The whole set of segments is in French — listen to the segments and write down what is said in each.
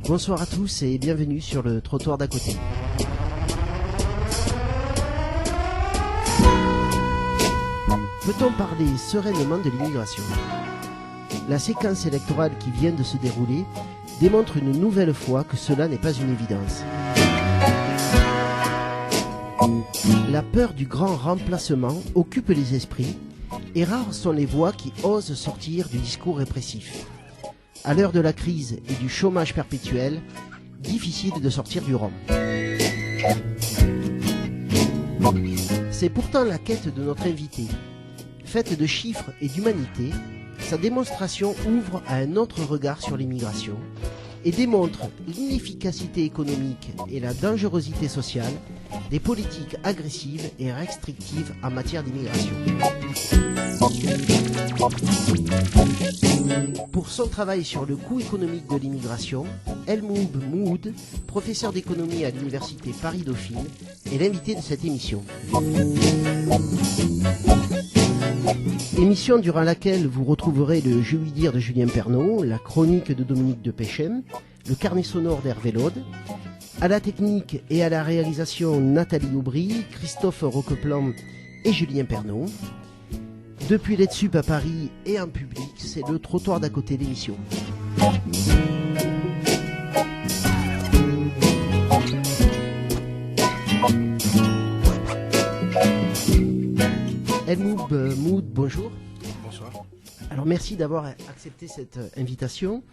Bonsoir à tous et bienvenue sur le trottoir d'à côté. Peut-on parler sereinement de l'immigration ? La séquence électorale qui vient de se dérouler démontre une nouvelle fois que cela n'est pas une évidence. La peur du grand remplacement occupe les esprits et rares sont les voix qui osent sortir du discours répressif. À l'heure de la crise et du chômage perpétuel, difficile de sortir du rang. C'est pourtant la quête de notre invité. Faite de chiffres et d'humanité, sa démonstration ouvre à un autre regard sur l'immigration et démontre l'inefficacité économique et la dangerosité sociale des politiques agressives et restrictives en matière d'immigration. Pour son travail sur le coût économique de l'immigration, Elmoub Moud, professeur d'économie à l'université Paris-Dauphine, est l'invité de cette émission. Émission durant laquelle vous retrouverez le Je lui dire de Julien Pernaut, la chronique de Dominique de Péchem, le carnet sonore d'Hervé Laude, à la technique et à la réalisation Nathalie Aubry, Christophe Roqueplan et Julien Pernaut. Depuis l'EDSUP à Paris et en public, c'est le trottoir d'à côté d'émission. Elmoub Moud, bonjour. Bonsoir. Alors merci d'avoir accepté cette invitation.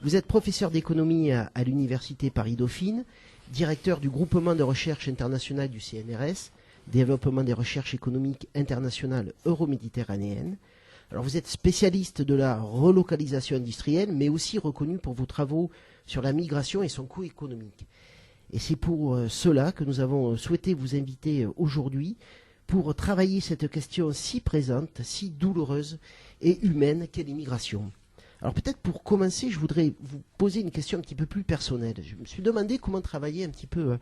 Vous êtes professeur d'économie à l'université Paris-Dauphine, directeur du groupement de recherche internationale du CNRS, développement des recherches économiques internationales euro-méditerranéennes. Alors vous êtes spécialiste de la relocalisation industrielle, mais aussi reconnu pour vos travaux sur la migration et son coût économique. Et c'est pour cela que nous avons souhaité vous inviter aujourd'hui pour travailler cette question si présente, si douloureuse et humaine qu'est l'immigration. Alors peut-être pour commencer, je voudrais vous poser une question un petit peu plus personnelle. Je me suis demandé comment travaillait un petit peu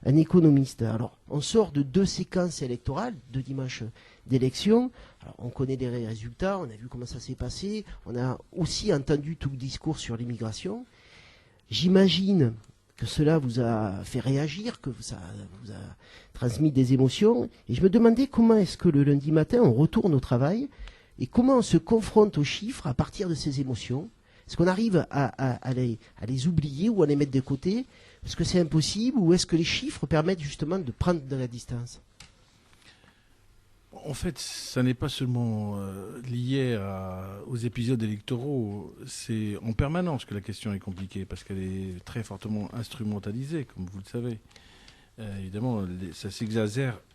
un économiste. Alors on sort de 2 séquences électorales, 2 dimanches d'élection. Alors, on connaît les résultats, on a vu comment ça s'est passé, on a aussi entendu tout le discours sur l'immigration. J'imagine que cela vous a fait réagir, que ça vous a transmis des émotions. Et je me demandais comment est-ce que le lundi matin on retourne au travail et comment on se confronte aux chiffres à partir de ces émotions. Est-ce qu'on arrive à les oublier ou à les mettre de côté? Est-ce que c'est impossible ou est-ce que les chiffres permettent justement de prendre de la distance? En fait, ça n'est pas seulement lié aux épisodes électoraux. C'est en permanence que la question est compliquée parce qu'elle est très fortement instrumentalisée, comme vous le savez. Évidemment, ça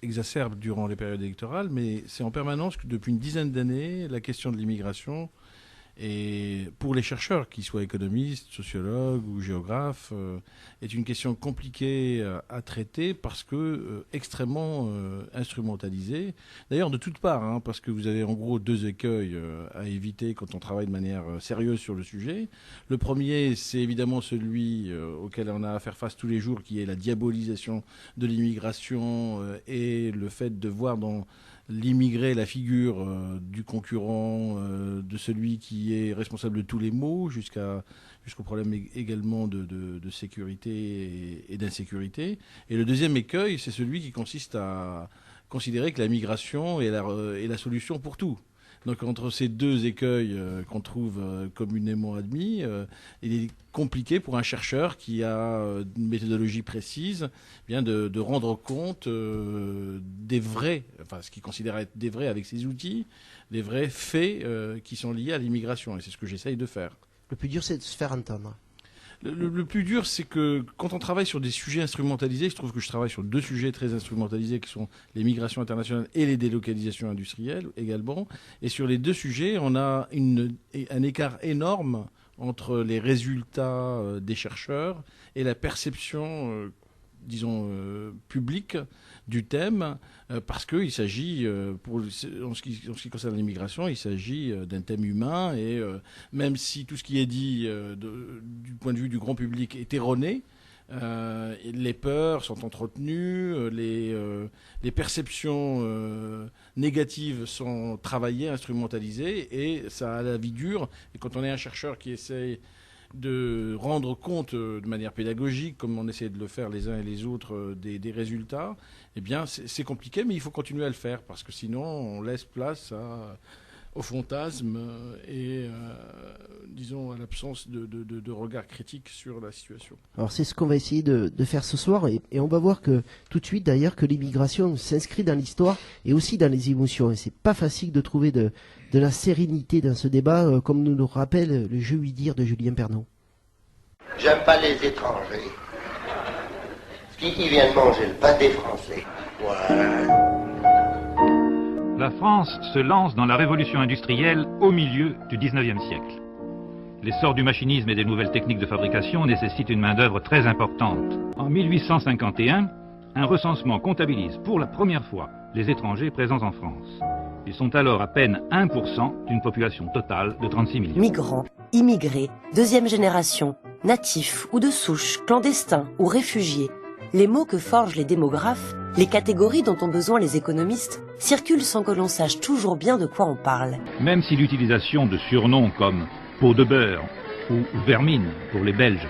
exacerbe durant les périodes électorales, mais c'est en permanence que depuis une dizaine d'années, la question de l'immigration, et pour les chercheurs, qu'ils soient économistes, sociologues ou géographes, est une question compliquée à traiter parce que extrêmement instrumentalisée. D'ailleurs, de toutes parts, hein, parce que vous avez en gros 2 écueils à éviter quand on travaille de manière sérieuse sur le sujet. Le premier, c'est évidemment celui auquel on a à faire face tous les jours, qui est la diabolisation de l'immigration et le fait de voir dans l'immigré, la figure du concurrent, de celui qui est responsable de tous les maux, jusqu'au problème également de sécurité et d'insécurité. Et le deuxième écueil, c'est celui qui consiste à considérer que la migration est la solution pour tout. Donc entre ces 2 écueils qu'on trouve communément admis, il est compliqué pour un chercheur qui a une méthodologie précise bien de rendre compte des vrais, enfin ce qu'il considère être des vrais avec ses outils, des vrais faits qui sont liés à l'immigration. Et c'est ce que j'essaye de faire. Le plus dur, c'est de se faire entendre. Le plus dur, c'est que quand on travaille sur des sujets instrumentalisés, je trouve que je travaille sur 2 sujets très instrumentalisés qui sont les migrations internationales et les délocalisations industrielles également. Et sur les 2 sujets, on a un écart énorme entre les résultats des chercheurs et la perception publique du thème, parce qu'il s'agit, en ce qui concerne l'immigration, il s'agit d'un thème humain, et même si tout ce qui est dit du point de vue du grand public est erroné, les peurs sont entretenues, les perceptions négatives sont travaillées, instrumentalisées, et ça a la vie dure. Et quand on est un chercheur qui essaie de rendre compte de manière pédagogique, comme on essaie de le faire les uns et les autres, des résultats, eh bien, c'est compliqué, mais il faut continuer à le faire, parce que sinon, on laisse place au fantasme et, disons, à l'absence de regard critique sur la situation. Alors c'est ce qu'on va essayer de faire ce soir, et on va voir que tout de suite d'ailleurs que l'immigration s'inscrit dans l'histoire et aussi dans les émotions. Et c'est pas facile de trouver de la sérénité dans ce débat, comme nous le rappelle le jeu Oui Dire de Julien Pernaut. J'aime pas les étrangers. Qui viennent manger le pain des Français. Voilà. La France se lance dans la révolution industrielle au milieu du 19e siècle. L'essor du machinisme et des nouvelles techniques de fabrication nécessite une main-d'œuvre très importante. En 1851, un recensement comptabilise pour la première fois les étrangers présents en France. Ils sont alors à peine 1% d'une population totale de 36 millions. Migrants, immigrés, deuxième génération, natifs ou de souche, clandestins ou réfugiés, les mots que forgent les démographes, les catégories dont ont besoin les économistes, circulent sans que l'on sache toujours bien de quoi on parle. Même si l'utilisation de surnoms comme pot de beurre ou vermine pour les Belges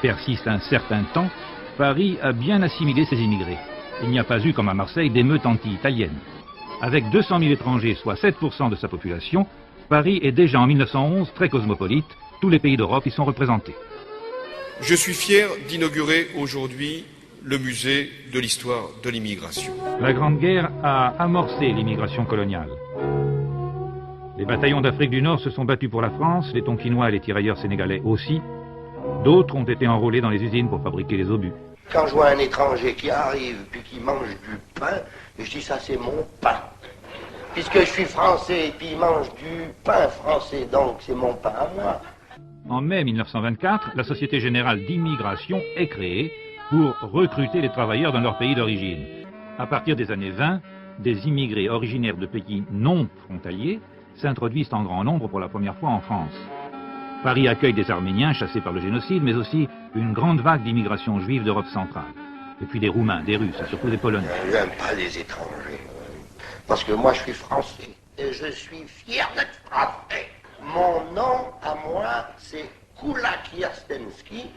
persiste un certain temps, Paris a bien assimilé ses immigrés. Il n'y a pas eu, comme à Marseille, d'émeutes anti-italiennes. Avec 200 000 étrangers, soit 7% de sa population, Paris est déjà en 1911 très cosmopolite. Tous les pays d'Europe y sont représentés. Je suis fier d'inaugurer aujourd'hui le musée de l'histoire de l'immigration. La Grande Guerre a amorcé l'immigration coloniale. Les bataillons d'Afrique du Nord se sont battus pour la France, les Tonkinois et les tirailleurs sénégalais aussi. D'autres ont été enrôlés dans les usines pour fabriquer les obus. Quand je vois un étranger qui arrive puis qui mange du pain, je dis ça c'est mon pain. Puisque je suis français et puis il mange du pain français, donc c'est mon pain à moi. En mai 1924, la Société Générale d'Immigration est créée pour recruter les travailleurs dans leur pays d'origine. À partir des années 20, des immigrés originaires de pays non frontaliers s'introduisent en grand nombre pour la première fois en France. Paris accueille des Arméniens chassés par le génocide, mais aussi une grande vague d'immigration juive d'Europe centrale. Et puis des Roumains, des Russes et surtout des Polonais. J'aime pas les étrangers. Parce que moi je suis français. Et je suis fier d'être français. Mon nom à moi, c'est Kula Kirstenski.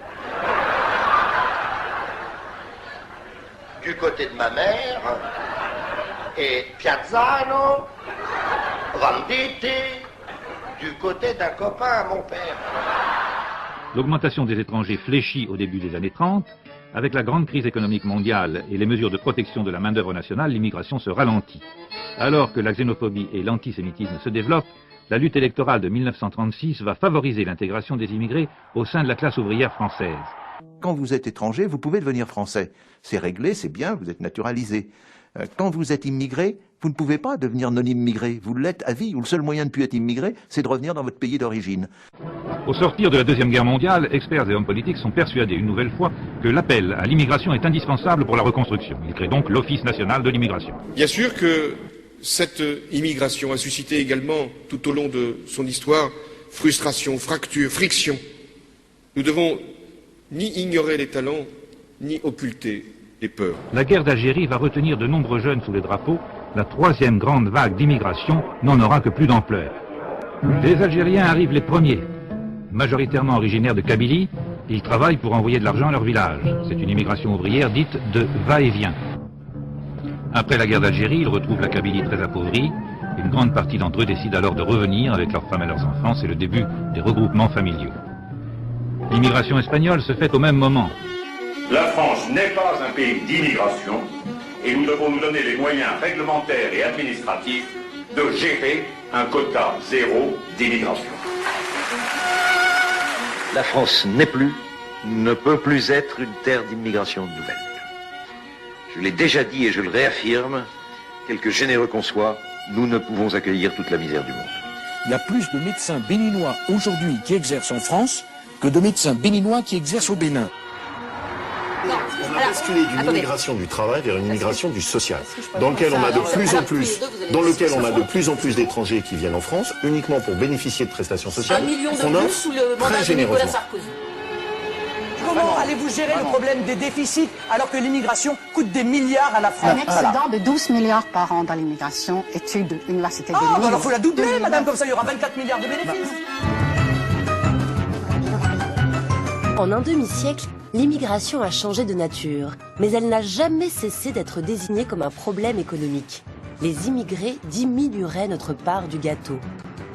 Du côté de ma mère. Et Piazzano, Venditti, du côté d'un copain à mon père. L'augmentation des étrangers fléchit au début des années 30. Avec la grande crise économique mondiale et les mesures de protection de la main-d'œuvre nationale, l'immigration se ralentit. Alors que la xénophobie et l'antisémitisme se développent, la lutte électorale de 1936 va favoriser l'intégration des immigrés au sein de la classe ouvrière française. Quand vous êtes étranger, vous pouvez devenir français. C'est réglé, c'est bien, vous êtes naturalisé. Quand vous êtes immigré, vous ne pouvez pas devenir non-immigré. Vous l'êtes à vie, ou le seul moyen de ne plus être immigré, c'est de revenir dans votre pays d'origine. Au sortir de la Deuxième Guerre mondiale, experts et hommes politiques sont persuadés une nouvelle fois que l'appel à l'immigration est indispensable pour la reconstruction. Ils créent donc l'Office national de l'immigration. Bien sûr que cette immigration a suscité également, tout au long de son histoire, frustration, fracture, friction. Nous devons ni ignorer les talents, ni occulter les peurs. La guerre d'Algérie va retenir de nombreux jeunes sous les drapeaux. La troisième grande vague d'immigration n'en aura que plus d'ampleur. Les Algériens arrivent les premiers. Majoritairement originaires de Kabylie, ils travaillent pour envoyer de l'argent à leur village. C'est une immigration ouvrière dite de va-et-vient. Après la guerre d'Algérie, ils retrouvent la Kabylie très appauvrie. Une grande partie d'entre eux décident alors de revenir avec leurs femmes et leurs enfants. C'est le début des regroupements familiaux. L'immigration espagnole se fait au même moment. La France n'est pas un pays d'immigration et nous devons nous donner les moyens réglementaires et administratifs de gérer un quota zéro d'immigration. La France n'est plus, ne peut plus être une terre d'immigration nouvelle. Je l'ai déjà dit et je le réaffirme, quelque généreux qu'on soit, nous ne pouvons accueillir toute la misère du monde. Il y a plus de médecins béninois aujourd'hui qui exercent en France que de médecins béninois qui exercent au Bénin. On a basculé d'une immigration du travail vers une immigration du social, dans lequel on a de plus en plus d'étrangers qui viennent en France uniquement pour bénéficier de prestations sociales qu'on offre très généreusement. Comment allez-vous gérer le problème des déficits alors que l'immigration coûte des milliards à la France? Un excédent de 12 milliards par an dans l'immigration, étude de l'Université de Lille. Alors il faut la doubler, madame, comme ça il y aura 24 milliards de bénéfices. En un demi-siècle, l'immigration a changé de nature, mais elle n'a jamais cessé d'être désignée comme un problème économique. Les immigrés diminueraient notre part du gâteau.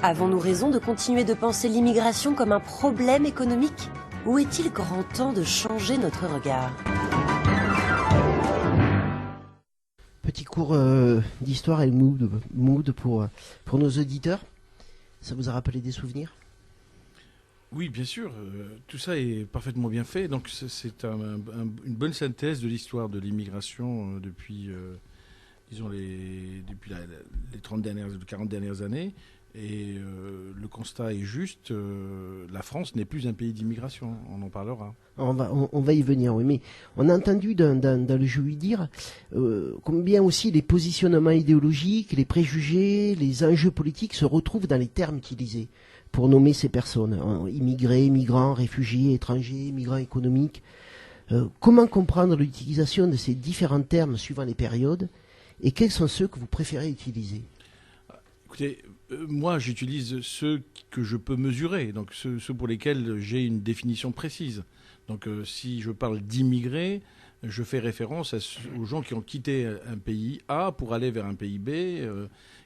Avons-nous raison de continuer de penser l'immigration comme un problème économique ? Ou est-il grand temps de changer notre regard ? Petit cours d'histoire et mood pour nos auditeurs. Ça vous a rappelé des souvenirs ? Oui, bien sûr. Tout ça est parfaitement bien fait. Donc c'est une bonne synthèse de l'histoire de l'immigration depuis, disons, depuis les 30 dernières, 40 dernières années. Et le constat est juste, la France n'est plus un pays d'immigration, on en parlera. On va y venir, oui, mais on a entendu dans le Je lui dire combien aussi les positionnements idéologiques, les préjugés, les enjeux politiques se retrouvent dans les termes utilisés pour nommer ces personnes, immigrés, migrants, réfugiés, étrangers, migrants économiques. Comment comprendre l'utilisation de ces différents termes suivant les périodes et quels sont ceux que vous préférez utiliser ? Écoutez, moi j'utilise ceux que je peux mesurer, donc ceux pour lesquels j'ai une définition précise. Donc si je parle d'immigrés, je fais référence aux gens qui ont quitté un pays A pour aller vers un pays B,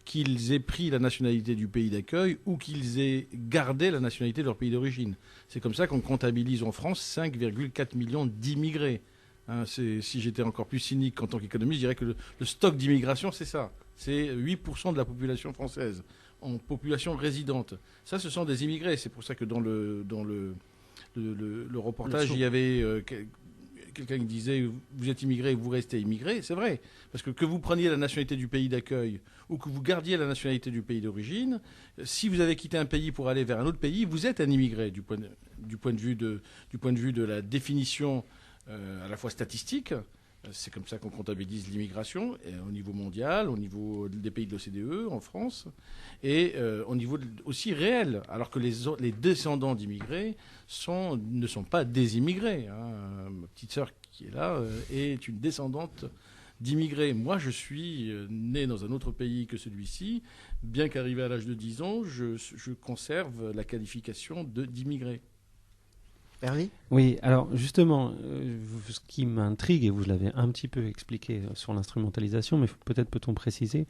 qu'ils aient pris la nationalité du pays d'accueil ou qu'ils aient gardé la nationalité de leur pays d'origine. C'est comme ça qu'on comptabilise en France 5,4 millions d'immigrés. Hein, si j'étais encore plus cynique en tant qu'économiste, je dirais que le stock d'immigration, c'est ça. C'est 8% de la population française en population résidente. Ça, ce sont des immigrés. C'est pour ça que dans le reportage, il y avait quelqu'un qui disait « Vous êtes immigré, vous restez immigré ». C'est vrai. Parce que vous preniez la nationalité du pays d'accueil ou que vous gardiez la nationalité du pays d'origine, si vous avez quitté un pays pour aller vers un autre pays, vous êtes un immigré du point de vue de la définition à la fois statistique. C'est comme ça qu'on comptabilise l'immigration au niveau mondial, au niveau des pays de l'OCDE, en France, et au niveau aussi réel, alors que les descendants d'immigrés ne sont pas des immigrés. Hein. Ma petite sœur qui est là est une descendante d'immigrés. Moi, je suis né dans un autre pays que celui-ci. Bien qu'arrivé à l'âge de 10 ans, je conserve la qualification d'immigré. Hervé ? Oui, alors justement, ce qui m'intrigue, et vous l'avez un petit peu expliqué sur l'instrumentalisation, mais peut-être peut-on préciser,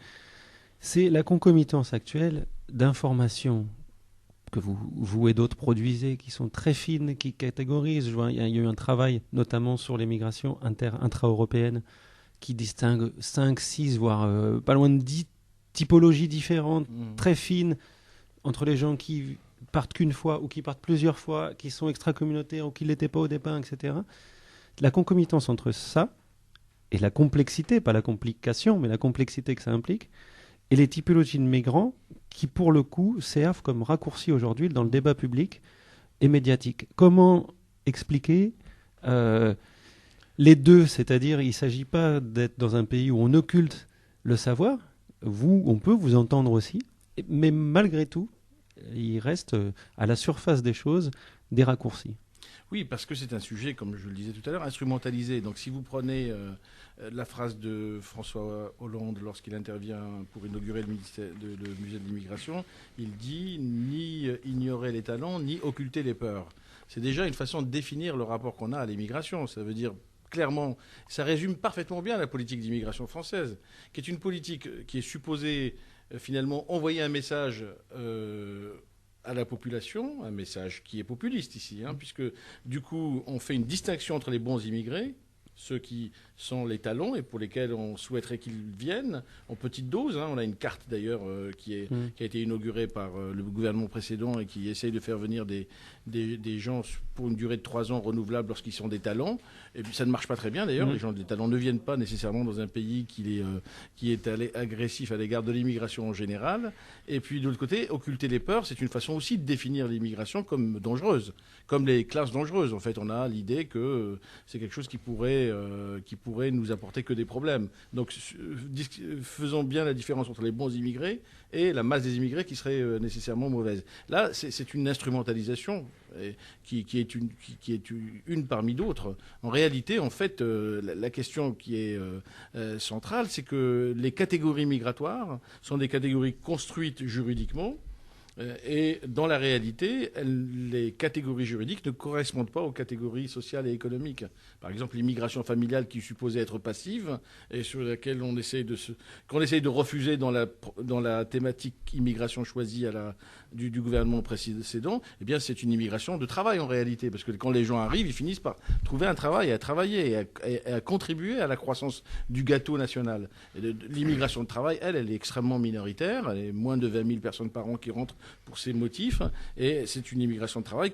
c'est la concomitance actuelle d'informations que vous et d'autres produisez, qui sont très fines, qui catégorisent. Il y a eu un travail, notamment sur les migrations intra-européennes, qui distingue 5, 6, voire pas loin de 10 typologies différentes, très fines, entre les gens qui partent qu'une fois ou qui partent plusieurs fois, qui sont extra-communautaires ou qui ne l'étaient pas au départ, etc. La concomitance entre ça et la complexité, pas la complication, mais la complexité que ça implique, et les typologies de migrants qui, pour le coup, servent comme raccourci aujourd'hui dans le débat public et médiatique. Comment expliquer les deux, c'est-à-dire il ne s'agit pas d'être dans un pays où on occulte le savoir, on peut vous entendre aussi, mais malgré tout, il reste à la surface des choses des raccourcis. Oui, parce que c'est un sujet, comme je le disais tout à l'heure, instrumentalisé. Donc si vous prenez la phrase de François Hollande lorsqu'il intervient pour inaugurer le musée de l'immigration, il dit « ni ignorer les talents, ni occulter les peurs ». C'est déjà une façon de définir le rapport qu'on a à l'immigration. Ça veut dire clairement, ça résume parfaitement bien la politique d'immigration française, qui est une politique qui est supposée finalement envoyer un message à la population, un message qui est populiste ici, puisque du coup on fait une distinction entre les bons immigrés, ceux qui sont les talents et pour lesquels on souhaiterait qu'ils viennent en petite dose. On a une carte d'ailleurs qui a été inaugurée par le gouvernement précédent et qui essaye de faire venir des gens pour une durée de 3 ans renouvelable lorsqu'ils sont des talents. Et puis ça ne marche pas très bien d'ailleurs. Les gens des talents ne viennent pas nécessairement dans un pays qui est agressif à l'égard de l'immigration en général. Et puis de l'autre côté, occulter les peurs, c'est une façon aussi de définir l'immigration comme dangereuse, comme les classes dangereuses. En fait, on a l'idée que c'est quelque chose qui pourrait nous apporter que des problèmes. Donc faisons bien la différence entre les bons immigrés et la masse des immigrés qui serait nécessairement mauvaise. Là, c'est une instrumentalisation qui est une parmi d'autres. En réalité, en fait, la question qui est centrale, c'est que les catégories migratoires sont des catégories construites juridiquement Et dans la réalité, les catégories juridiques ne correspondent pas aux catégories sociales et économiques. Par exemple, l'immigration familiale qui est supposée être passive et sur laquelle qu'on essaye de refuser dans la thématique immigration choisie du gouvernement précédent, eh bien, c'est une immigration de travail en réalité. Parce que quand les gens arrivent, ils finissent par trouver un travail, à travailler et à contribuer à la croissance du gâteau national. Et l'immigration de travail, elle est extrêmement minoritaire. Elle est moins de 20 000 personnes par an qui rentrent pour ces motifs. Et c'est une immigration de travail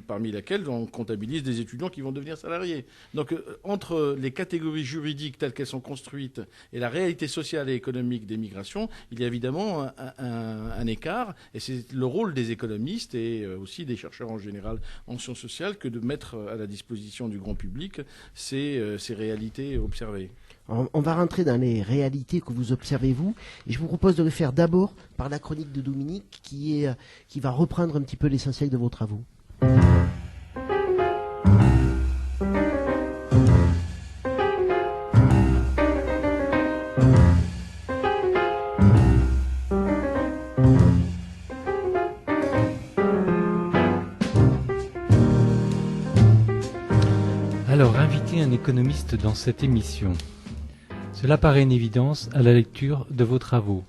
parmi laquelle on comptabilise des étudiants qui vont devenir salariés. Donc, entre les catégories juridiques telles qu'elles sont construites et la réalité sociale et économique des migrations, il y a évidemment un écart. Et c'est le rôle des économistes et aussi des chercheurs en général en sciences sociales que de mettre à la disposition du grand public ces réalités observées. Alors, on va rentrer dans les réalités que vous observez, vous, et je vous propose de le faire d'abord par la chronique de Dominique qui va reprendre un petit peu l'essentiel de vos travaux. Alors, inviter un économiste dans cette émission. Cela paraît une évidence à la lecture de vos travaux.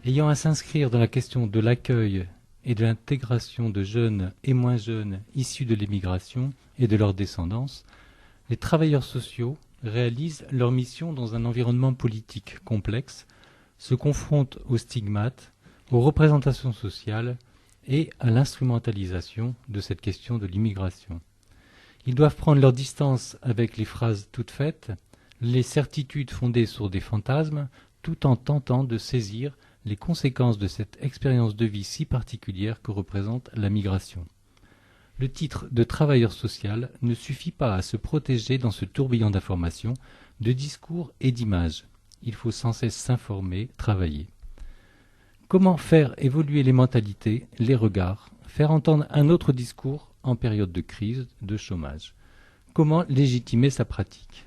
Ayant à s'inscrire dans la question de l'accueil et de l'intégration de jeunes et moins jeunes issus de l'émigration et de leur descendance, les travailleurs sociaux réalisent leur mission dans un environnement politique complexe, se confrontent aux stigmates, aux représentations sociales et à l'instrumentalisation de cette question de l'immigration. Ils doivent prendre leur distance avec les phrases toutes faites, les certitudes fondées sur des fantasmes, tout en tentant de saisir les conséquences de cette expérience de vie si particulière que représente la migration. Le titre de travailleur social ne suffit pas à se protéger dans ce tourbillon d'informations, de discours et d'images. Il faut sans cesse s'informer, travailler. Comment faire évoluer les mentalités, les regards, faire entendre un autre discours en période de crise, de chômage? Comment légitimer sa pratique?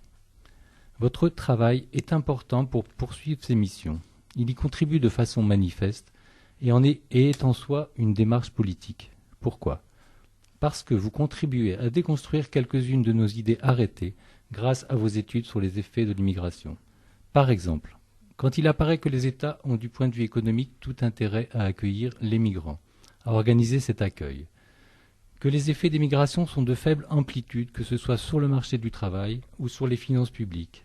Votre travail est important pour poursuivre ces missions. Il y contribue de façon manifeste et est en soi une démarche politique. Pourquoi? Parce que vous contribuez à déconstruire quelques-unes de nos idées arrêtées grâce à vos études sur les effets de l'immigration. Par exemple, quand il apparaît que les États ont du point de vue économique tout intérêt à accueillir les migrants, à organiser cet accueil, que les effets des migrations sont de faible amplitude, que ce soit sur le marché du travail ou sur les finances publiques,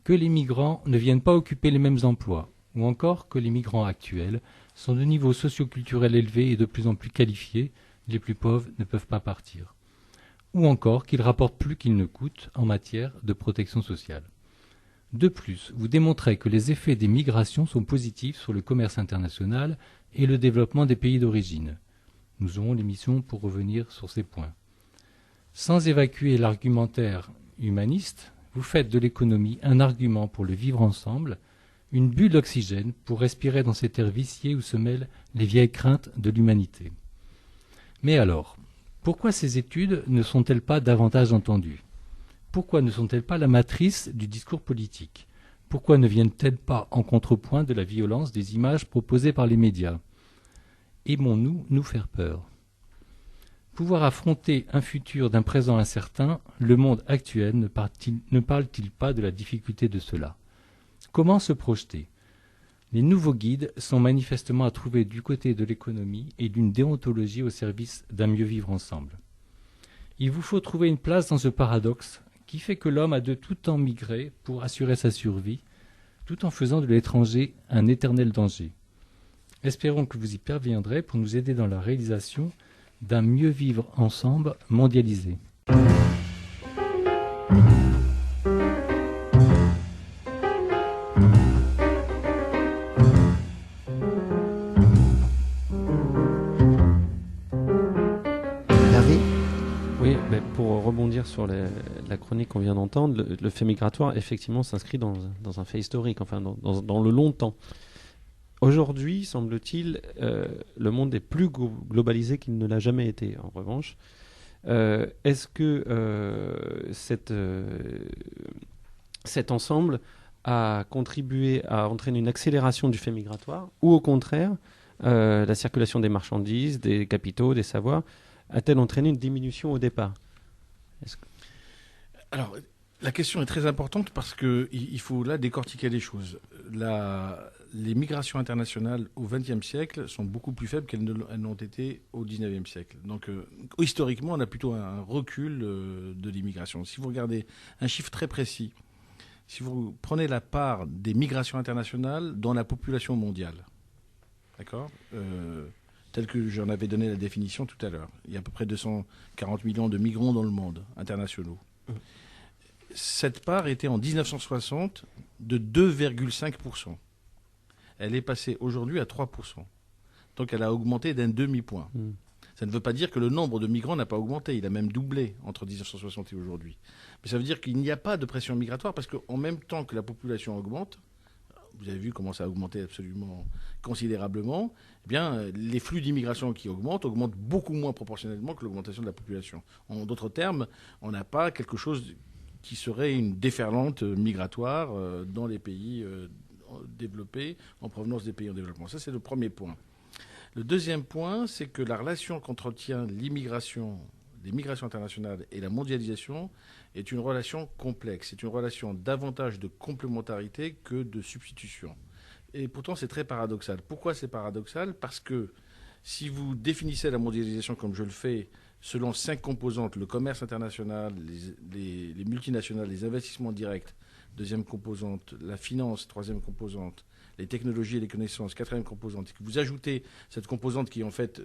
que les migrants ne viennent pas occuper les mêmes emplois, ou encore que les migrants actuels sont de niveau socio-culturel élevé et de plus en plus qualifiés, les plus pauvres ne peuvent pas partir, ou encore qu'ils rapportent plus qu'ils ne coûtent en matière de protection sociale. De plus, vous démontrez que les effets des migrations sont positifs sur le commerce international et le développement des pays d'origine. Nous aurons l'émission pour revenir sur ces points. Sans évacuer l'argumentaire humaniste, vous faites de l'économie un argument pour le vivre ensemble, une bulle d'oxygène pour respirer dans cet air vicié où se mêlent les vieilles craintes de l'humanité. Mais alors, pourquoi ces études ne sont-elles pas davantage entendues? Pourquoi ne sont-elles pas la matrice du discours politique? Pourquoi ne viennent-elles pas en contrepoint de la violence des images proposées par les médias? Aimons-nous nous faire peur? Pouvoir affronter un futur d'un présent incertain, le monde actuel ne parle-t-il pas de la difficulté de cela? Comment se projeter? Les nouveaux guides sont manifestement à trouver du côté de l'économie et d'une déontologie au service d'un mieux vivre ensemble. Il vous faut trouver une place dans ce paradoxe qui fait que l'homme a de tout temps migré pour assurer sa survie, tout en faisant de l'étranger un éternel danger. Espérons que vous y parviendrez pour nous aider dans la réalisation d'un mieux vivre ensemble mondialisé. Oui, pour rebondir sur la chronique qu'on vient d'entendre, le fait migratoire effectivement s'inscrit dans un fait historique, enfin dans le long temps. Aujourd'hui, semble-t-il, le monde est plus globalisé qu'il ne l'a jamais été. En revanche, est-ce que cet ensemble a contribué à entraîner une accélération du fait migratoire ou au contraire la circulation des marchandises, des capitaux, des savoirs, a-t-elle entraîné une diminution au départ? Alors, la question est très importante parce qu'il faut là décortiquer les choses. Les migrations internationales au XXe siècle sont beaucoup plus faibles qu'elles n'ont été au XIXe siècle. Donc, historiquement, on a plutôt un recul de l'immigration. Si vous regardez un chiffre très précis, si vous prenez la part des migrations internationales dans la population mondiale, d'accord, tel que j'en avais donné la définition tout à l'heure, il y a à peu près 240 millions de migrants dans le monde, internationaux. Cette part était en 1960 de 2,5%. Elle est passée aujourd'hui à 3%. Donc elle a augmenté d'un demi-point. Ça ne veut pas dire que le nombre de migrants n'a pas augmenté. Il a même doublé entre 1960 et aujourd'hui. Mais ça veut dire qu'il n'y a pas de pression migratoire parce qu'en même temps que la population augmente, vous avez vu comment ça a augmenté absolument considérablement, eh bien, les flux d'immigration qui augmentent beaucoup moins proportionnellement que l'augmentation de la population. En d'autres termes, on n'a pas quelque chose qui serait une déferlante migratoire dans les pays développés en provenance des pays en développement. Ça, c'est le premier point. Le deuxième point, c'est que la relation qu'entretient l'immigration, les migrations internationales et la mondialisation est une relation complexe. C'est une relation davantage de complémentarité que de substitution. Et pourtant, c'est très paradoxal. Pourquoi c'est paradoxal? Parce que si vous définissez la mondialisation comme je le fais, selon 5 composantes, le commerce international, les multinationales, les investissements directs, deuxième composante, la finance, troisième composante, les technologies et les connaissances, quatrième composante, et que vous ajoutez cette composante qui est en fait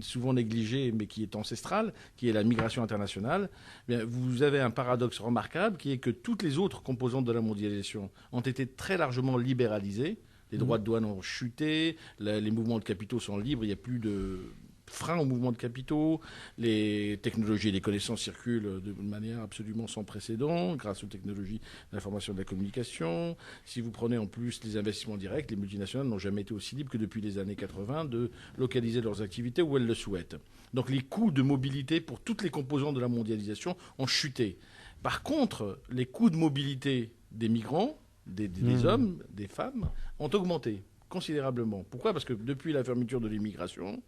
souvent négligée mais qui est ancestrale, qui est la migration internationale, eh bien, vous avez un paradoxe remarquable qui est que toutes les autres composantes de la mondialisation ont été très largement libéralisées. Les droits de douane ont chuté, les mouvements de capitaux sont libres, il n'y a plus de frein au mouvement de capitaux, les technologies et les connaissances circulent de manière absolument sans précédent grâce aux technologies de l'information et de la communication. Si vous prenez en plus les investissements directs, les multinationales n'ont jamais été aussi libres que depuis les années 80 de localiser leurs activités où elles le souhaitent. Donc les coûts de mobilité pour toutes les composantes de la mondialisation ont chuté. Par contre, les coûts de mobilité des migrants, des hommes, des femmes, ont augmenté considérablement. Pourquoi? Parce que depuis la fermeture de l'immigration,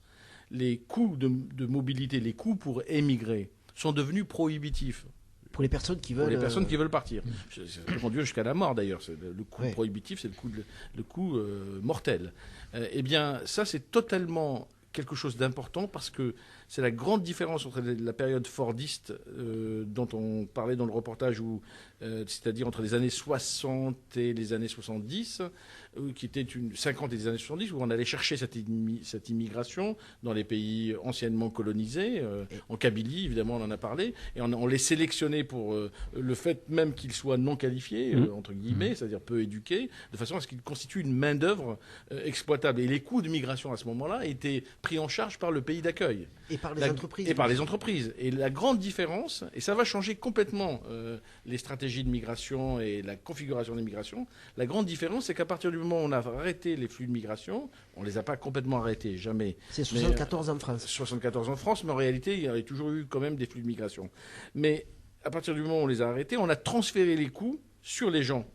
les coûts de mobilité, les coûts pour émigrer sont devenus prohibitifs. Pour les personnes qui veulent... Pour les personnes qui veulent partir. C'est répandu jusqu'à la mort d'ailleurs. Le coût prohibitif, c'est le coût mortel. Eh bien, ça, c'est totalement quelque chose d'important parce que c'est la grande différence entre la période fordiste dont on parlait dans le reportage, c'est-à-dire entre les années 60 et les années 70, qui était 50 et les années 70, où on allait chercher cette immigration dans les pays anciennement colonisés. En Kabylie, évidemment, on en a parlé. Et on les sélectionnait pour le fait même qu'ils soient non qualifiés, entre guillemets, c'est-à-dire peu éduqués, de façon à ce qu'ils constituent une main-d'œuvre exploitable. Et les coûts de migration à ce moment-là étaient pris en charge par le pays d'accueil. Et par les entreprises. Et par les entreprises. Et la grande différence, et ça va changer complètement les stratégies de migration et la configuration des migrations, la grande différence, c'est qu'à partir du moment où on a arrêté les flux de migration, on ne les a pas complètement arrêtés, jamais. C'est 74 en France. 74 en France, mais en réalité, il y a toujours eu quand même des flux de migration. Mais à partir du moment où on les a arrêtés, on a transféré les coûts sur les gens.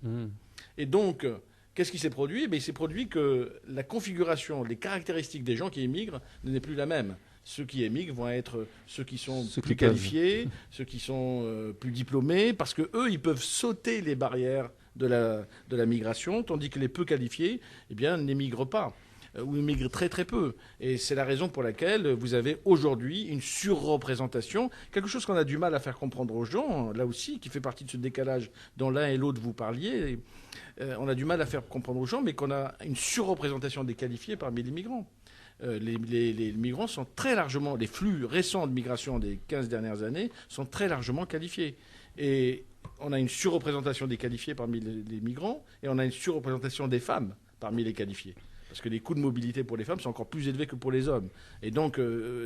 Et donc, qu'est-ce qui s'est produit? Il s'est produit que la configuration, les caractéristiques des gens qui émigrent n'est plus la même. Ceux qui émigrent vont être ceux qui sont plus qualifiés, ceux qui sont plus diplômés, parce que eux, ils peuvent sauter les barrières de la migration, tandis que les peu qualifiés, eh bien, n'émigrent pas ou émigrent très très peu. Et c'est la raison pour laquelle vous avez aujourd'hui une surreprésentation, quelque chose qu'on a du mal à faire comprendre aux gens, là aussi, qui fait partie de ce décalage dont l'un et l'autre vous parliez. On a du mal à faire comprendre aux gens, mais qu'on a une surreprésentation des qualifiés parmi les migrants. Les migrants sont très largement, les flux récents de migration des 15 dernières années sont très largement qualifiés. Et on a une surreprésentation des qualifiés parmi les migrants et on a une surreprésentation des femmes parmi les qualifiés. Parce que les coûts de mobilité pour les femmes sont encore plus élevés que pour les hommes. Et donc,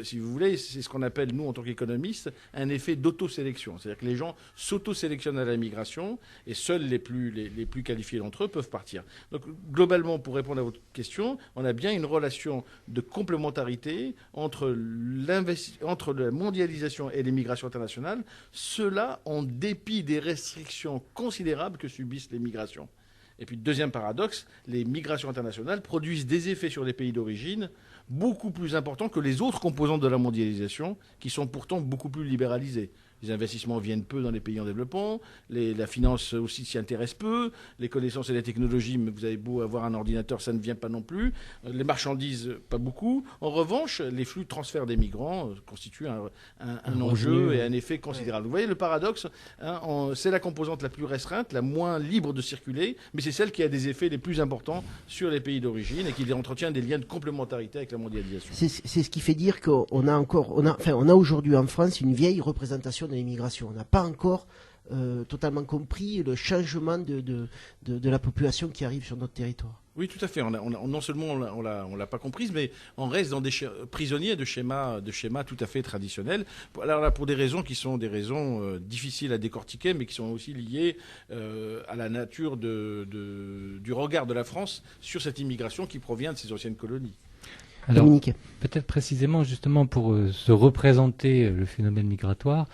si vous voulez, c'est ce qu'on appelle, nous, en tant qu'économistes, un effet d'autosélection. C'est-à-dire que les gens s'autosélectionnent à la migration et seuls les plus qualifiés d'entre eux peuvent partir. Donc, globalement, pour répondre à votre question, on a bien une relation de complémentarité entre la mondialisation et les migrations internationales, cela en dépit des restrictions considérables que subissent les migrations. Et puis, deuxième paradoxe, les migrations internationales produisent des effets sur les pays d'origine beaucoup plus importants que les autres composantes de la mondialisation, qui sont pourtant beaucoup plus libéralisées. Les investissements viennent peu dans les pays en développement, la finance aussi s'y intéresse peu, les connaissances et les technologies, mais vous avez beau avoir un ordinateur, ça ne vient pas non plus, les marchandises, pas beaucoup. En revanche, les flux de transfert des migrants constituent un enjeu et un effet considérable. Vous voyez le paradoxe, c'est la composante la plus restreinte, la moins libre de circuler, mais c'est celle qui a des effets les plus importants sur les pays d'origine et qui entretient des liens de complémentarité avec la mondialisation. C'est ce qui fait dire qu'on a aujourd'hui en France une vieille représentation de l'immigration. On n'a pas encore totalement compris le changement de la population qui arrive sur notre territoire. Oui, tout à fait. Non seulement on l'a pas comprise, mais on reste dans des prisonniers de schémas tout à fait traditionnels. Alors là, pour des raisons qui sont des raisons difficiles à décortiquer, mais qui sont aussi liées à la nature du regard de la France sur cette immigration qui provient de ces anciennes colonies. Alors, peut-être précisément justement pour se représenter le phénomène migratoire,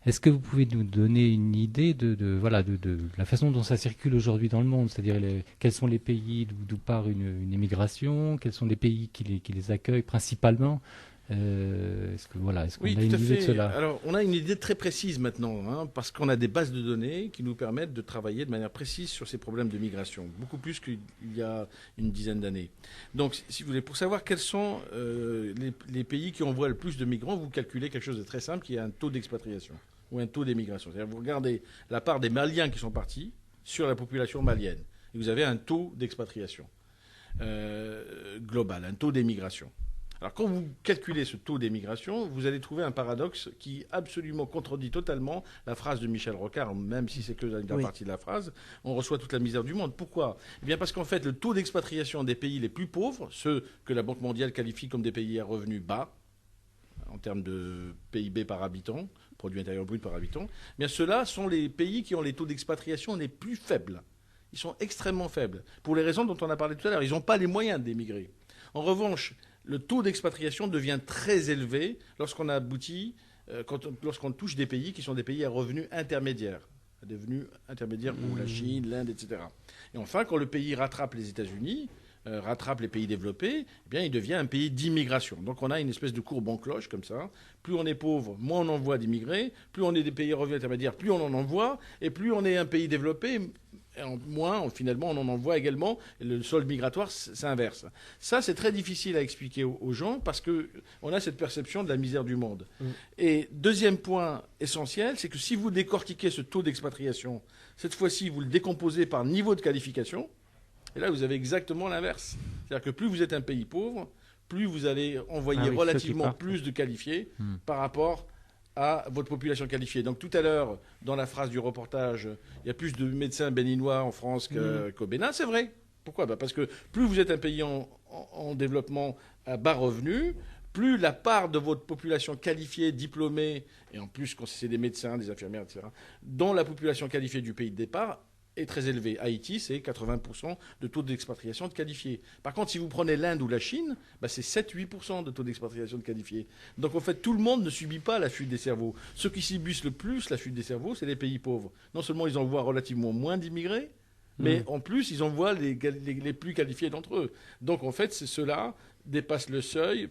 est-ce que vous pouvez nous donner une idée de la façon dont ça circule aujourd'hui dans le monde? C'est-à-dire quels sont les pays d'où part une immigration? Quels sont les pays qui les accueillent principalement? Est-ce qu'on a une idée de cela? Alors, on a une idée très précise maintenant, parce qu'on a des bases de données qui nous permettent de travailler de manière précise sur ces problèmes de migration, beaucoup plus qu'il y a une dizaine d'années. Donc, si vous voulez, pour savoir quels sont les pays qui envoient le plus de migrants, vous calculez quelque chose de très simple, qui est un taux d'expatriation ou un taux d'émigration. C'est-à-dire, vous regardez la part des Maliens qui sont partis sur la population malienne, et vous avez un taux d'expatriation global, un taux d'émigration. Alors, quand vous calculez ce taux d'émigration, vous allez trouver un paradoxe qui absolument contredit totalement la phrase de Michel Rocard, même si c'est que la partie de la phrase. On reçoit toute la misère du monde. Pourquoi? Eh bien, parce qu'en fait, le taux d'expatriation des pays les plus pauvres, ceux que la Banque mondiale qualifie comme des pays à revenus bas, en termes de PIB par habitant, produit intérieur brut par habitant, eh bien, ceux-là sont les pays qui ont les taux d'expatriation les plus faibles. Ils sont extrêmement faibles. Pour les raisons dont on a parlé tout à l'heure, ils n'ont pas les moyens d'émigrer. En revanche, le taux d'expatriation devient très élevé lorsqu'on aboutit, lorsqu'on touche des pays qui sont des pays à revenus intermédiaires, pour la Chine, l'Inde, etc. Et enfin, quand le pays rattrape les États-Unis, rattrape les pays développés, eh bien, il devient un pays d'immigration. Donc on a une espèce de courbe en cloche comme ça. Plus on est pauvre, moins on envoie d'immigrés. Plus on est des pays à revenus intermédiaires, plus on en envoie. Et plus on est un pays développé, moins, finalement, on en envoie également. Le solde migratoire s'inverse. Ça, c'est très difficile à expliquer aux gens parce qu'on a cette perception de la misère du monde. Et deuxième point essentiel, c'est que si vous décortiquez ce taux d'expatriation, cette fois-ci, vous le décomposez par niveau de qualification. Et là, vous avez exactement l'inverse. C'est-à-dire que plus vous êtes un pays pauvre, plus vous allez envoyer relativement plus de qualifiés par rapport à votre population qualifiée. Donc tout à l'heure, dans la phrase du reportage, il y a plus de médecins béninois en France qu'au Bénin. C'est vrai. Pourquoi? Parce que plus vous êtes un pays en développement à bas revenus, plus la part de votre population qualifiée, diplômée, et en plus quand c'est des médecins, des infirmières, etc., dans la population qualifiée du pays de départ, est très élevé. Haïti, c'est 80% de taux d'expatriation de qualifiés. Par contre, si vous prenez l'Inde ou la Chine, c'est 7-8% de taux d'expatriation de qualifiés. Donc, en fait, tout le monde ne subit pas la fuite des cerveaux. Ceux qui subissent le plus la fuite des cerveaux, c'est les pays pauvres. Non seulement ils envoient relativement moins d'immigrés, mais en plus, ils envoient les plus qualifiés d'entre eux. Donc, en fait, ceux-là dépassent le seuil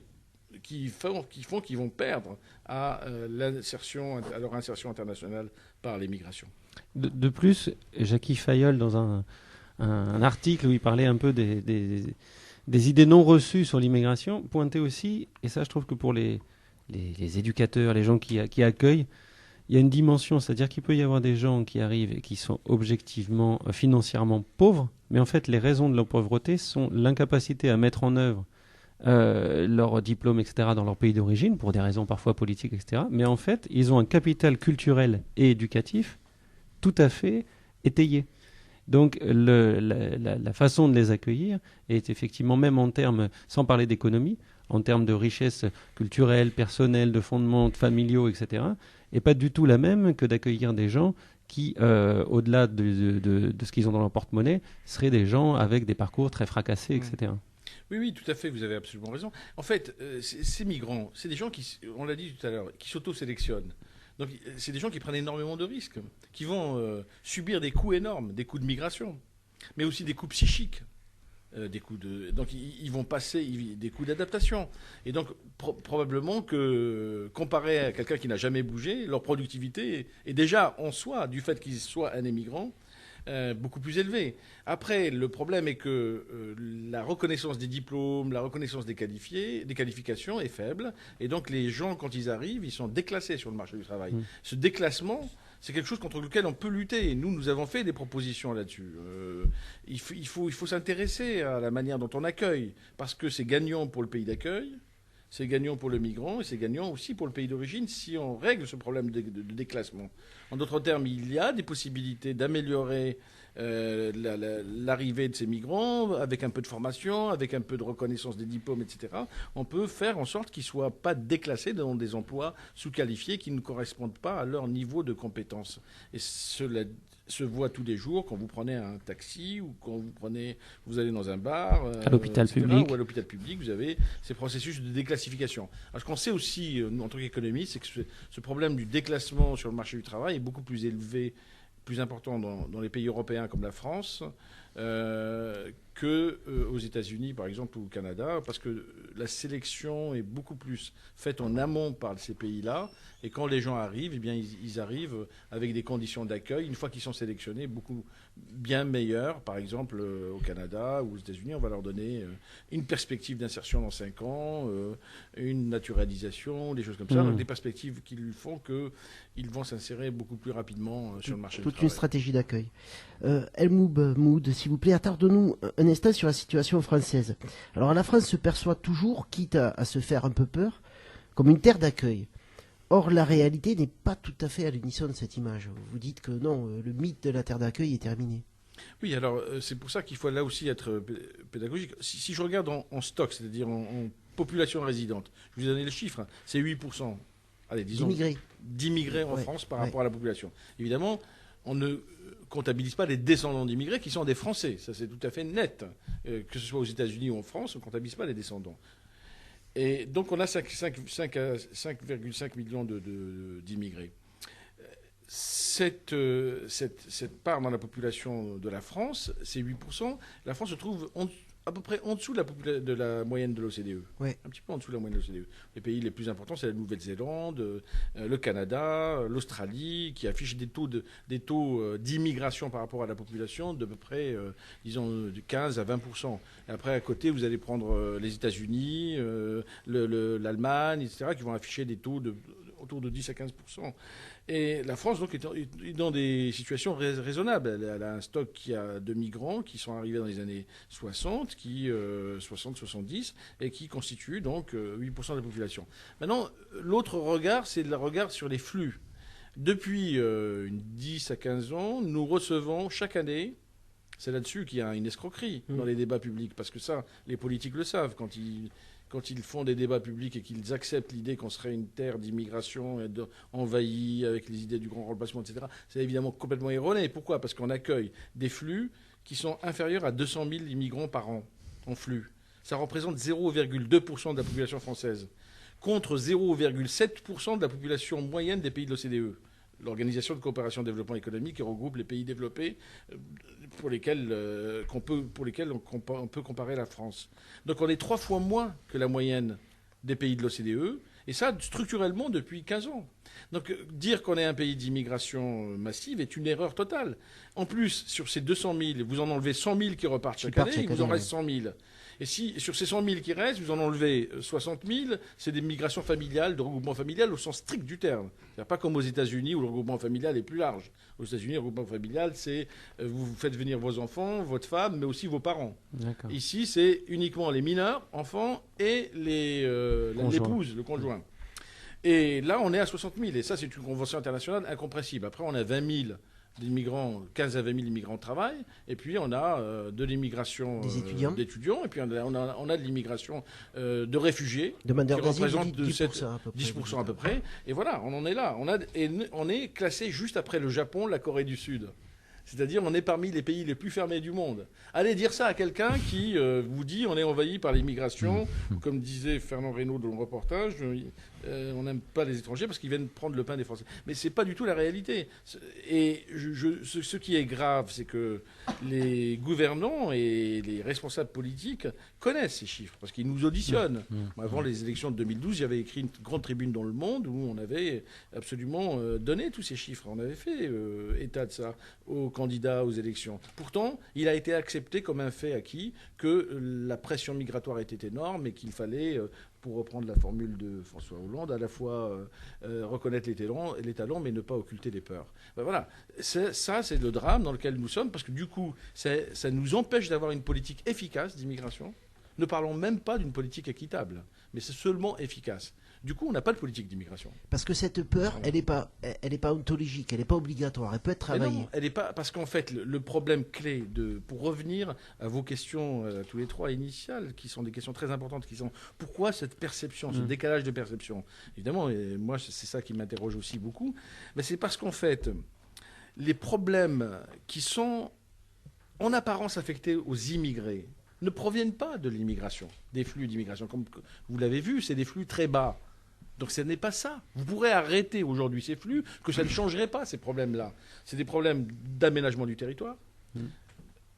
qui vont perdre à leur insertion internationale par les migrations. De plus, Jackie Fayol, dans un article où il parlait un peu des idées non reçues sur l'immigration, pointait aussi, et ça je trouve que pour les éducateurs, les gens qui accueillent, il y a une dimension, c'est-à-dire qu'il peut y avoir des gens qui arrivent et qui sont objectivement, financièrement pauvres, mais en fait les raisons de leur pauvreté sont l'incapacité à mettre en œuvre leur diplôme, etc., dans leur pays d'origine, pour des raisons parfois politiques, etc. Mais en fait, ils ont un capital culturel et éducatif tout à fait étayé. Donc la façon de les accueillir est effectivement, même en termes, sans parler d'économie, en termes de richesse culturelle, personnelle, de fondements familiaux, etc., et pas du tout la même que d'accueillir des gens qui, au-delà de ce qu'ils ont dans leur porte-monnaie, seraient des gens avec des parcours très fracassés, etc. Oui, tout à fait, vous avez absolument raison. En fait, ces migrants, c'est des gens qui, on l'a dit tout à l'heure, qui s'auto-sélectionnent. Donc, c'est des gens qui prennent énormément de risques, qui vont subir des coûts énormes, des coûts de migration. mais aussi des coûts psychiques. Donc ils vont passer des coûts d'adaptation. Et donc probablement que, comparé à quelqu'un qui n'a jamais bougé, leur productivité est déjà en soi, du fait qu'ils soient un émigrant, beaucoup plus élevée. Après, le problème est que la reconnaissance des diplômes, la reconnaissance des qualifications est faible. Et donc les gens, quand ils arrivent, ils sont déclassés sur le marché du travail. Ce déclassement, c'est quelque chose contre lequel on peut lutter. Et nous avons fait des propositions là-dessus. Il faut s'intéresser à la manière dont on accueille, parce que c'est gagnant pour le pays d'accueil, c'est gagnant pour le migrant, et c'est gagnant aussi pour le pays d'origine si on règle ce problème de déclassement. En d'autres termes, il y a des possibilités d'améliorer l'arrivée de ces migrants avec un peu de formation, avec un peu de reconnaissance des diplômes, etc. On peut faire en sorte qu'ils ne soient pas déclassés dans des emplois sous-qualifiés qui ne correspondent pas à leur niveau de compétence. Et cela se voit tous les jours quand vous prenez un taxi ou quand vous allez dans un bar, à l'hôpital public. Ou à l'hôpital public, vous avez ces processus de déclassification. Alors, ce qu'on sait aussi en tant qu'économiste, c'est que ce problème du déclassement sur le marché du travail est beaucoup plus élevé, plus important dans les pays européens comme la France qu'aux États-Unis, par exemple, ou au Canada, parce que la sélection est beaucoup plus faite en amont par ces pays-là. Et quand les gens arrivent, eh bien, ils arrivent avec des conditions d'accueil, une fois qu'ils sont sélectionnés, beaucoup bien meilleures. Par exemple, au Canada ou aux États-Unis, on va leur donner une perspective d'insertion dans 5 ans, une naturalisation, des choses comme ça. Donc des perspectives qui font qu'ils vont s'insérer beaucoup plus rapidement sur le marché du travail. Toute une stratégie d'accueil. Helmoud Moud, s'il vous plaît, attarde-nous un instant sur la situation française. Alors la France se perçoit toujours, quitte à se faire un peu peur, comme une terre d'accueil. Or, la réalité n'est pas tout à fait à l'unisson de cette image. Vous dites que non, le mythe de la terre d'accueil est terminé. Oui, alors c'est pour ça qu'il faut là aussi être pédagogique. Si je regarde en stock, c'est-à-dire en population résidente, je vous ai donné le chiffre, hein, c'est 8%. Allez, disons, d'immigrés en France par rapport à la population. Évidemment, on ne comptabilise pas les descendants d'immigrés qui sont des Français. Ça, c'est tout à fait net. Que ce soit aux États-Unis ou en France, on ne comptabilise pas les descendants. Et donc, on a 5,5 millions d'immigrés. Cette part dans la population de la France, c'est 8%. La France se trouve à peu près en dessous de la moyenne de l'OCDE. Ouais. Un petit peu en dessous de la moyenne de l'OCDE. Les pays les plus importants, c'est la Nouvelle-Zélande, le Canada, l'Australie, qui affichent des taux d'immigration par rapport à la population d'à peu près, disons, de 15 à 20%. Et après, à côté, vous allez prendre les États-Unis, l'Allemagne, etc., qui vont afficher des taux autour de 10 à 15%. Et la France, donc, est dans des situations raisonnables. Elle a un stock de migrants qui sont arrivés dans les années 60, 60-70, et qui constituent donc 8% de la population. Maintenant, l'autre regard, c'est le regard sur les flux. Depuis 10 à 15 ans, nous recevons chaque année, c'est là-dessus qu'il y a une escroquerie dans les débats publics, parce que ça, les politiques le savent, quand ils font des débats publics et qu'ils acceptent l'idée qu'on serait une terre d'immigration envahie avec les idées du grand remplacement, etc., c'est évidemment complètement erroné. Pourquoi ? Parce qu'on accueille des flux qui sont inférieurs à 200 000 immigrants par an en flux. Ça représente 0,2% de la population française, contre 0,7% de la population moyenne des pays de l'OCDE. L'Organisation de coopération et de développement économique qui regroupe les pays développés pour lesquels on peut comparer la France. Donc on est 3 fois moins que la moyenne des pays de l'OCDE, et ça structurellement depuis 15 ans. Donc dire qu'on est un pays d'immigration massive est une erreur totale. En plus, sur ces 200 000, vous en enlevez 100 000 qui repartent chaque année, il vous en reste 100 000. Et si sur ces 100 000 qui restent, vous en enlevez 60 000, c'est des migrations familiales, de regroupement familial au sens strict du terme. C'est-à-dire pas comme aux États-Unis où le regroupement familial est plus large. Aux États-Unis, le regroupement familial, c'est vous faites venir vos enfants, votre femme, mais aussi vos parents. Ici, c'est uniquement les mineurs, enfants et l'épouse, le conjoint. Et là, on est à 60 000. Et ça, c'est une convention internationale incompressible. Après, on a 20 000 d'immigrants, 15 à 20 000 immigrants de travail, et puis on a de l'immigration d'étudiants, et puis on a de l'immigration de réfugiés, demandeurs qui représente 10% à peu près. Et voilà, on en est là. On est classé juste après le Japon, la Corée du Sud C'est-à-dire, on est parmi les pays les plus fermés du monde. Allez dire ça à quelqu'un qui vous dit on est envahi par l'immigration, comme disait Fernand Reynaud dans le reportage, on n'aime pas les étrangers parce qu'ils viennent prendre le pain des Français. Mais c'est pas du tout la réalité. Et ce qui est grave, c'est que les gouvernants et les responsables politiques connaissent ces chiffres parce qu'ils nous auditionnent. Avant les élections de 2012, j'avais écrit une grande tribune dans Le Monde où on avait absolument donné tous ces chiffres. On avait fait état de ça aux candidats aux élections. Pourtant, il a été accepté comme un fait acquis que la pression migratoire était énorme et qu'il fallait, pour reprendre la formule de François Hollande, à la fois reconnaître les talents, mais ne pas occulter les peurs. Ben voilà, ça c'est le drame dans lequel nous sommes, parce que du coup, ça nous empêche d'avoir une politique efficace d'immigration. Ne parlons même pas d'une politique équitable, mais c'est seulement efficace. Du coup, on n'a pas de politique d'immigration. Parce que cette peur, elle n'est pas ontologique, elle n'est pas obligatoire, elle peut être travaillée. Non, elle n'est pas, parce qu'en fait, le problème clé, pour revenir à vos questions tous les trois initiales, qui sont des questions très importantes, qui sont pourquoi cette perception, ce décalage de perception. Évidemment, et moi, c'est ça qui m'interroge aussi beaucoup. Mais c'est parce qu'en fait, les problèmes qui sont en apparence affectés aux immigrés ne proviennent pas de l'immigration, des flux d'immigration. Comme vous l'avez vu, c'est des flux très bas. Donc ce n'est pas ça. Vous pourrez arrêter aujourd'hui ces flux, que ça ne changerait pas ces problèmes-là. C'est des problèmes d'aménagement du territoire.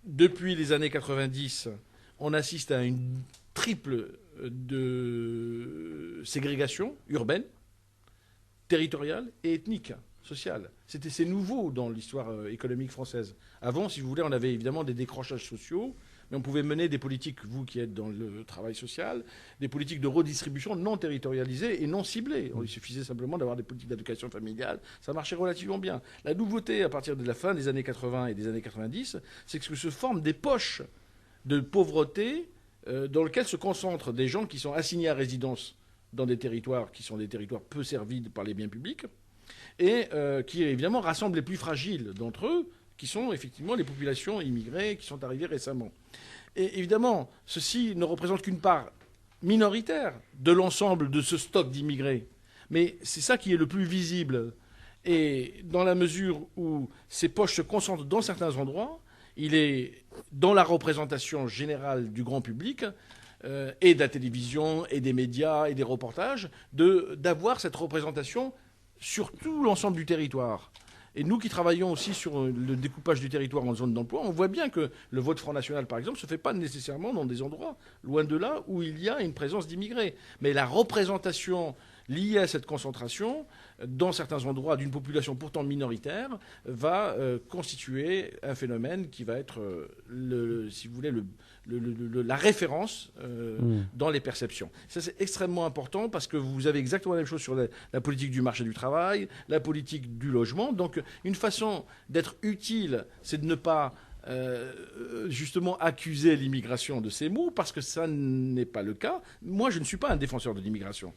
Depuis les années 90, on assiste à une triple de ségrégation urbaine, territoriale et ethnique, sociale. C'est nouveau dans l'histoire économique française. Avant, si vous voulez, on avait évidemment des décrochages sociaux, mais on pouvait mener des politiques, vous qui êtes dans le travail social, des politiques de redistribution non territorialisées et non ciblées. Il suffisait simplement d'avoir des politiques d'éducation familiale, ça marchait relativement bien. La nouveauté, à partir de la fin des années 80 et des années 90, c'est que se forment des poches de pauvreté dans lesquelles se concentrent des gens qui sont assignés à résidence dans des territoires qui sont des territoires peu servis par les biens publics et qui, évidemment, rassemblent les plus fragiles d'entre eux, qui sont effectivement les populations immigrées qui sont arrivées récemment. Et évidemment, ceci ne représente qu'une part minoritaire de l'ensemble de ce stock d'immigrés. Mais c'est ça qui est le plus visible. Et dans la mesure où ces poches se concentrent dans certains endroits, il est dans la représentation générale du grand public et de la télévision et des médias et des reportages d'avoir cette représentation sur tout l'ensemble du territoire. Et nous qui travaillons aussi sur le découpage du territoire en zone d'emploi, on voit bien que le vote Front National, par exemple, ne se fait pas nécessairement dans des endroits, loin de là, où il y a une présence d'immigrés. Mais la représentation liée à cette concentration, dans certains endroits d'une population pourtant minoritaire, va constituer un phénomène qui va être, si vous voulez, la référence dans les perceptions. Ça, c'est extrêmement important parce que vous avez exactement la même chose sur la politique du marché du travail, la politique du logement. Donc, une façon d'être utile, c'est de ne pas justement accuser l'immigration de ces mots, parce que ça n'est pas le cas. Moi, je ne suis pas un défenseur de l'immigration.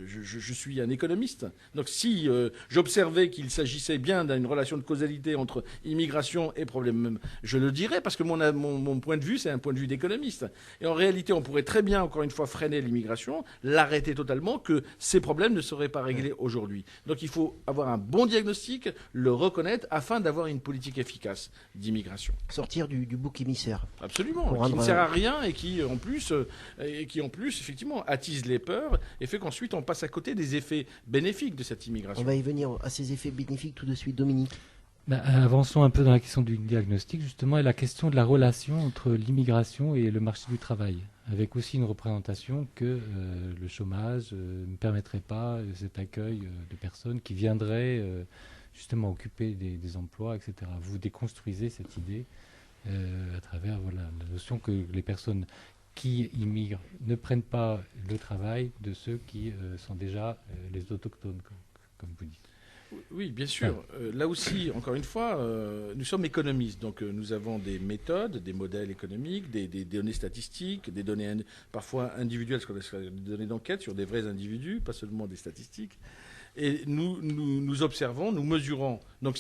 Je suis un économiste. Donc si j'observais qu'il s'agissait bien d'une relation de causalité entre immigration et problème, je le dirais, parce que mon point de vue, c'est un point de vue d'économiste. Et en réalité, on pourrait très bien, encore une fois, freiner l'immigration, l'arrêter totalement, que ces problèmes ne seraient pas réglés aujourd'hui. Donc il faut avoir un bon diagnostic, le reconnaître, afin d'avoir une politique efficace d'immigration. Sortir du bouc émissaire. Absolument, qui ne sert à rien et qui, en plus, effectivement, attise les peurs et fait qu'ensuite, on passe à côté des effets bénéfiques de cette immigration. On va y venir à ces effets bénéfiques tout de suite, Dominique. Avançons un peu dans la question du diagnostic, justement, et la question de la relation entre l'immigration et le marché du travail, avec aussi une représentation que le chômage ne permettrait pas cet accueil de personnes qui viendraient justement occuper des emplois, etc. Vous déconstruisez cette idée à travers la notion que les personnes qui immigrent ne prennent pas le travail de ceux qui sont déjà les autochtones, comme vous dites. Oui, bien sûr. Là aussi, encore une fois, nous sommes économistes, donc nous avons des méthodes, des modèles économiques, des données statistiques, des données parfois individuelles, ce qu'on appelle des données d'enquête sur des vrais individus, pas seulement des statistiques. Et nous observons, nous mesurons. Donc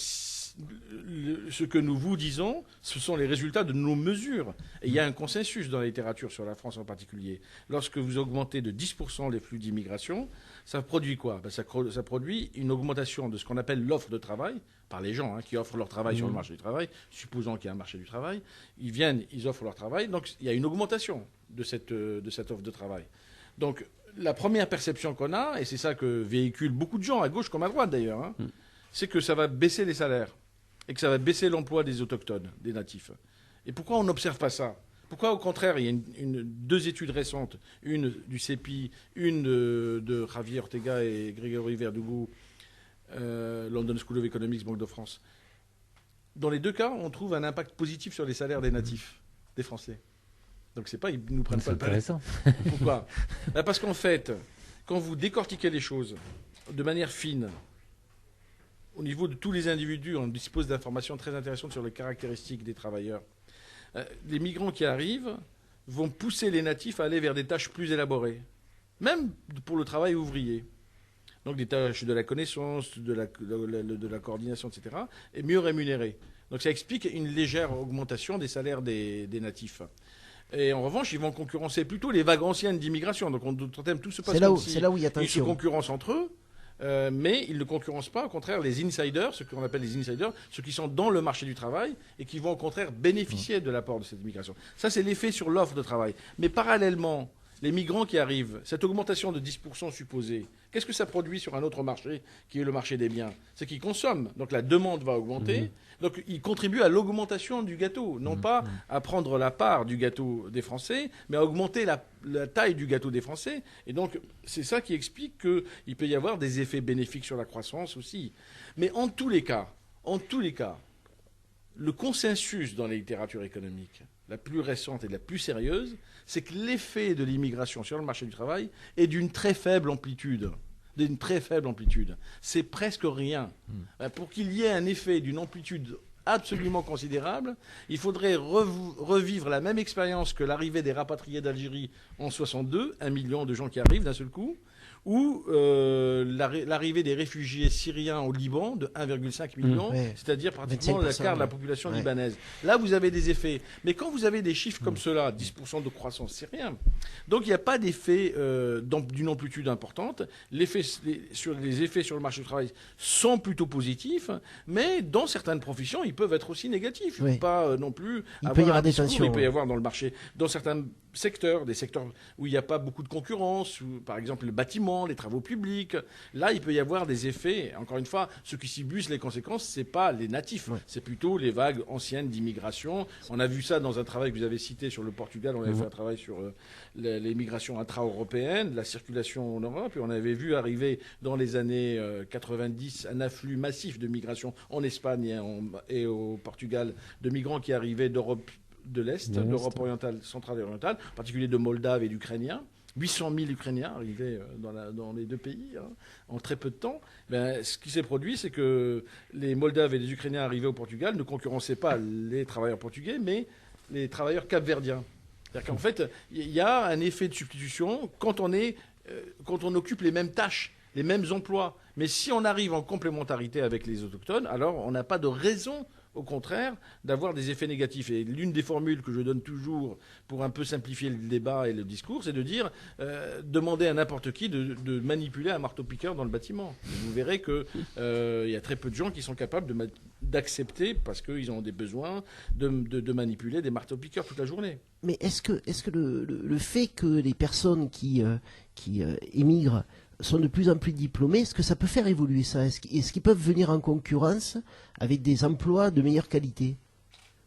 ce que nous vous disons, ce sont les résultats de nos mesures. Et il y a un consensus dans la littérature sur la France en particulier. Lorsque vous augmentez de 10% les flux d'immigration, ça produit quoi? Ça produit une augmentation de ce qu'on appelle l'offre de travail, par les gens qui offrent leur travail sur le marché du travail, supposons qu'il y a un marché du travail. Ils viennent, ils offrent leur travail, donc il y a une augmentation de cette offre de travail. Donc la première perception qu'on a, et c'est ça que véhiculent beaucoup de gens, à gauche comme à droite d'ailleurs, c'est que ça va baisser les salaires et que ça va baisser l'emploi des autochtones, des natifs. Et pourquoi on n'observe pas ça? Pourquoi, au contraire, il y a deux études récentes, une du CEPI, une de Javier Ortega et Grégory Verdugo, London School of Economics, Banque de France. Dans les deux cas, on trouve un impact positif sur les salaires des natifs, des Français. Donc c'est pas, ils nous prennent pas le palais. C'est intéressant. Pourquoi? Parce qu'en fait, quand vous décortiquez les choses de manière fine, au niveau de tous les individus, on dispose d'informations très intéressantes sur les caractéristiques des travailleurs. Les migrants qui arrivent vont pousser les natifs à aller vers des tâches plus élaborées, même pour le travail ouvrier. Donc des tâches de la connaissance, de la coordination, etc., et mieux rémunérées. Donc ça explique une légère augmentation des salaires des natifs. Et en revanche, ils vont concurrencer plutôt les vagues anciennes d'immigration. Donc tout se passe comme si c'est là où il y a tension. Ils se concurrencent entre eux. Mais ils ne concurrencent pas, au contraire, les insiders, ce qu'on appelle les insiders, ceux qui sont dans le marché du travail et qui vont au contraire bénéficier de l'apport de cette immigration. Ça, c'est l'effet sur l'offre de travail. Mais parallèlement, les migrants qui arrivent, cette augmentation de 10% supposée, qu'est-ce que ça produit sur un autre marché qui est le marché des biens? C'est qu'ils consomment. Donc la demande va augmenter. Donc ils contribuent à l'augmentation du gâteau. Non pas à prendre la part du gâteau des Français, mais à augmenter la taille du gâteau des Français. Et donc c'est ça qui explique qu'il peut y avoir des effets bénéfiques sur la croissance aussi. Mais en tous les cas, le consensus dans la littérature économique, la plus récente et la plus sérieuse, c'est que l'effet de l'immigration sur le marché du travail est d'une très faible amplitude. C'est presque rien. Pour qu'il y ait un effet d'une amplitude absolument considérable, il faudrait revivre la même expérience que l'arrivée des rapatriés d'Algérie en 62, 1 million de gens qui arrivent d'un seul coup, ou l'arrivée des réfugiés syriens au Liban de 1,5 million, c'est-à-dire pratiquement le quart de la population libanaise. Là, vous avez des effets. Mais quand vous avez des chiffres comme cela, 10% de croissance, c'est rien. Donc, il n'y a pas d'effet d'une amplitude importante. Les effets sur le marché du travail sont plutôt positifs, mais dans certaines professions, ils peuvent être aussi négatifs. Il ne faut pas non plus il peut y avoir des discours. tensions. Il peut y avoir dans le marché, dans certains secteurs, des secteurs où il n'y a pas beaucoup de concurrence, par exemple le bâtiment, les travaux publics. Là, il peut y avoir des effets. Encore une fois, ceux qui subissent les conséquences, c'est pas les natifs, c'est plutôt les vagues anciennes d'immigration. On a vu ça dans un travail que vous avez cité sur le Portugal. On avait fait un travail sur les migrations intra-européennes, la circulation en Europe, et on avait vu arriver dans les années 90 un afflux massif de migration en Espagne et au Portugal, de migrants qui arrivaient d'Europe de l'Est, d'Europe orientale, centrale et orientale, en particulier de Moldaves et d'Ukrainiens. 800 000 Ukrainiens arrivés dans les deux pays en très peu de temps. Ce qui s'est produit, c'est que les Moldaves et les Ukrainiens arrivés au Portugal ne concurrençaient pas les travailleurs portugais, mais les travailleurs capverdiens. C'est-à-dire qu'en fait, il y a un effet de substitution quand on occupe les mêmes tâches, les mêmes emplois. Mais si on arrive en complémentarité avec les autochtones, alors on n'a pas de raison, au contraire, d'avoir des effets négatifs. Et l'une des formules que je donne toujours pour un peu simplifier le débat et le discours, c'est de dire demandez à n'importe qui de manipuler un marteau-piqueur dans le bâtiment. Et vous verrez qu'il y a très peu de gens qui sont capables d'accepter, parce qu'ils ont des besoins, de manipuler des marteaux-piqueurs toute la journée. Mais est-ce que le fait que les personnes qui émigrent sont de plus en plus diplômés, est-ce que ça peut faire évoluer ça? Est-ce qu'ils peuvent venir en concurrence avec des emplois de meilleure qualité?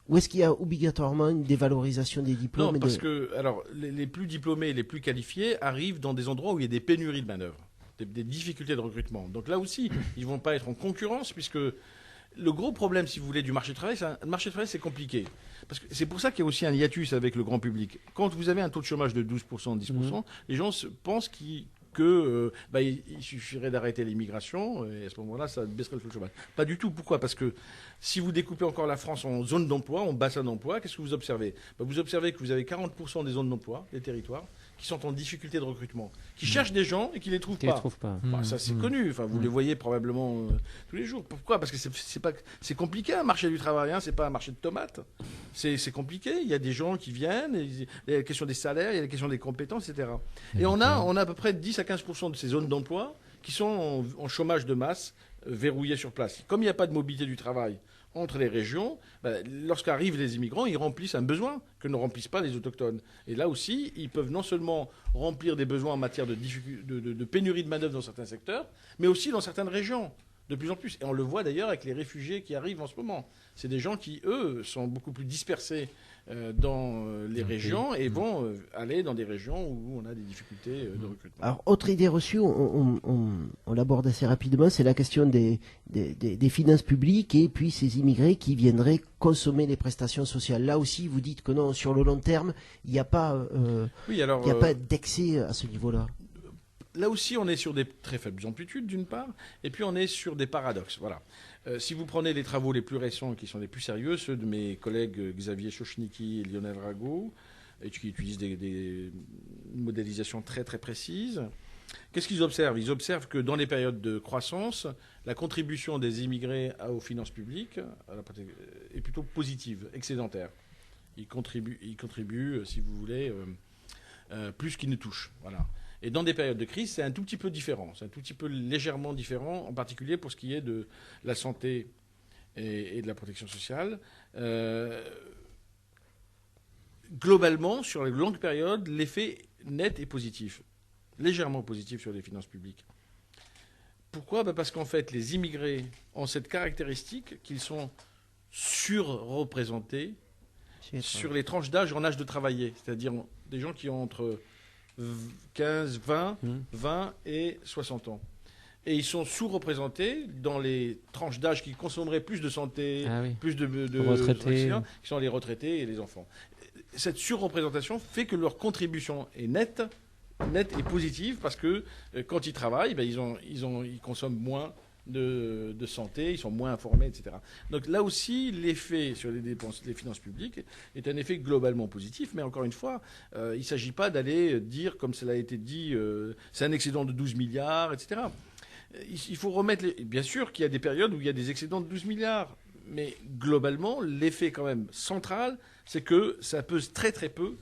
Ou est-ce qu'il y a obligatoirement une dévalorisation des diplômes? Non, parce que les plus diplômés et les plus qualifiés arrivent dans des endroits où il y a des pénuries de main-d'œuvre, des difficultés de recrutement. Donc là aussi, ils ne vont pas être en concurrence, puisque le gros problème, si vous voulez, du marché du travail, le marché du travail, c'est compliqué. Parce que c'est pour ça qu'il y a aussi un hiatus avec le grand public. Quand vous avez un taux de chômage de 12%, 10%, les gens pensent qu'il suffirait d'arrêter l'immigration et à ce moment-là, ça baisserait le taux de chômage. Pas du tout. Pourquoi? Parce que si vous découpez encore la France en zones d'emploi, en bassins d'emploi, qu'est-ce que vous observez? Vous observez que vous avez 40% des zones d'emploi, des territoires, qui sont en difficulté de recrutement, qui cherchent des gens et qui les trouvent Qui pas. les trouvent pas. Bah, ça c'est connu. Enfin, vous les voyez probablement tous les jours. Pourquoi? Parce que c'est compliqué un marché du travail. Hein. C'est pas un marché de tomates. C'est compliqué. Il y a des gens qui viennent. Il y a la question des salaires, il y a la question des compétences, etc. Et on a à peu près 10 à 15% de ces zones d'emploi qui sont en chômage de masse, verrouillées sur place. Comme il n'y a pas de mobilité du travail entre les régions, lorsqu'arrivent les immigrants, ils remplissent un besoin que ne remplissent pas les autochtones. Et là aussi, ils peuvent non seulement remplir des besoins en matière de pénurie de main-d'œuvre dans certains secteurs, mais aussi dans certaines régions, de plus en plus. Et on le voit d'ailleurs avec les réfugiés qui arrivent en ce moment. C'est des gens qui, eux, sont beaucoup plus dispersés dans les régions et vont aller dans des régions où on a des difficultés de recrutement. Alors, autre idée reçue, on l'aborde assez rapidement, c'est la question des finances publiques et puis ces immigrés qui viendraient consommer les prestations sociales. Là aussi, vous dites que non, sur le long terme, il n'y a pas, pas d'excès à ce niveau-là. Là aussi, on est sur des très faibles amplitudes, d'une part, et puis on est sur des paradoxes. Voilà. Si vous prenez les travaux les plus récents, qui sont les plus sérieux, ceux de mes collègues Xavier Chochniki et Lionel Rago, qui utilisent des modélisations très très précises, qu'est-ce qu'ils observent? Ils observent que dans les périodes de croissance, la contribution des immigrés aux finances publiques est plutôt positive, excédentaire. Ils contribuent, si vous voulez, plus qu'ils ne touchent. Voilà. Et dans des périodes de crise, c'est un tout petit peu différent. C'est un tout petit peu légèrement différent, en particulier pour ce qui est de la santé et de la protection sociale. Globalement, sur les longues périodes, l'effet net est positif, légèrement positif sur les finances publiques. Pourquoi? Parce qu'en fait, les immigrés ont cette caractéristique qu'ils sont surreprésentés sur les tranches d'âge en âge de travailler, c'est-à-dire des gens qui ont entre 15, 20 et 60 ans. Et ils sont sous-représentés dans les tranches d'âge qui consommeraient plus de santé, plus de retraités, qui sont les retraités et les enfants. Cette surreprésentation fait que leur contribution est nette et positive parce que quand ils travaillent, ils consomment moins de santé, ils sont moins informés, etc. Donc là aussi, l'effet sur les finances publiques est un effet globalement positif, mais encore une fois, il ne s'agit pas d'aller dire, comme cela a été dit, c'est un excédent de 12 milliards, etc. Il faut remettre... Bien sûr qu'il y a des périodes où il y a des excédents de 12 milliards, mais globalement, l'effet quand même central, c'est que ça pèse très très peu,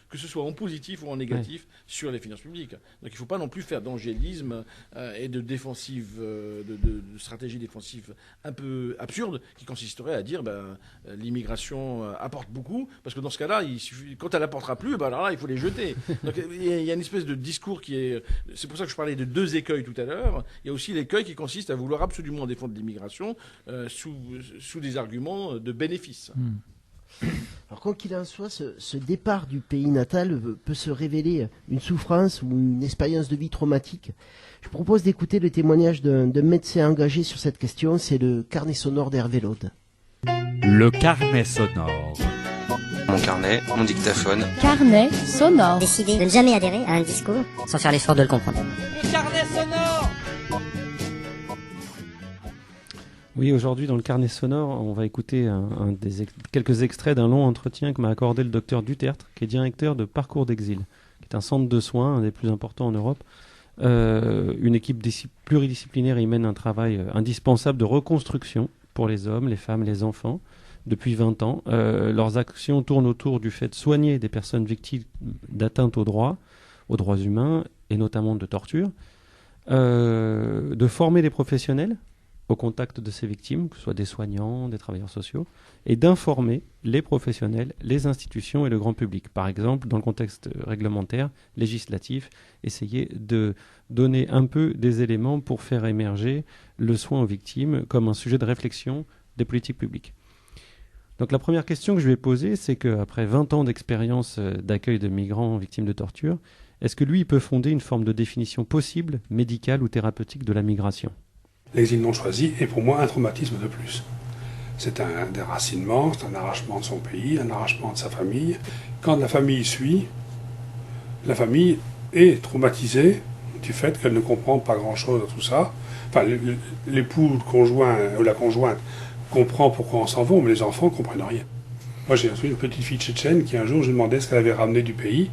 que ce soit en positif ou en négatif, sur les finances publiques. Donc il ne faut pas non plus faire d'angélisme et de défensive, de stratégie défensive un peu absurde qui consisterait à dire l'immigration apporte beaucoup, parce que dans ce cas-là, quand elle n'apportera plus, alors là, il faut les jeter. Donc il y a une espèce de discours qui est... C'est pour ça que je parlais de deux écueils tout à l'heure. Il y a aussi l'écueil qui consiste à vouloir absolument défendre l'immigration sous des arguments de bénéfice. Alors, quoi qu'il en soit, ce départ du pays natal peut se révéler une souffrance ou une expérience de vie traumatique. Je propose d'écouter le témoignage d'un médecin engagé sur cette question. C'est le carnet sonore d'Hervé Laude. Le carnet sonore. Mon carnet, mon dictaphone. Carnet sonore. Décider de ne jamais adhérer à un discours sans faire l'effort de le comprendre. Le carnet sonore. Oui, aujourd'hui, dans le carnet sonore, on va écouter quelques extraits d'un long entretien que m'a accordé le docteur Dutertre, qui est directeur de Parcours d'Exil, qui est un centre de soins, un des plus importants en Europe. Une équipe pluridisciplinaire y mène un travail indispensable de reconstruction pour les hommes, les femmes, les enfants, depuis 20 ans. Leurs actions tournent autour du fait de soigner des personnes victimes d'atteintes aux droits humains, et notamment de torture, de former des professionnels au contact de ces victimes, que ce soit des soignants, des travailleurs sociaux, et d'informer les professionnels, les institutions et le grand public. Par exemple, dans le contexte réglementaire, législatif, essayer de donner un peu des éléments pour faire émerger le soin aux victimes comme un sujet de réflexion des politiques publiques. Donc la première question que je vais poser, c'est qu'après 20 ans d'expérience d'accueil de migrants victimes de torture, est-ce que lui, il peut fonder une forme de définition possible, médicale ou thérapeutique de la migration ? L'exil non choisi est pour moi un traumatisme de plus. C'est un déracinement, c'est un arrachement de son pays, un arrachement de sa famille. Quand la famille suit, la famille est traumatisée du fait qu'elle ne comprend pas grand-chose de tout ça. Enfin, l'époux, le conjoint ou la conjointe comprend pourquoi on s'en va, mais les enfants ne comprennent rien. Moi, j'ai reçu une petite fille tchétchène qui, un jour, je lui demandais ce qu'elle avait ramené du pays.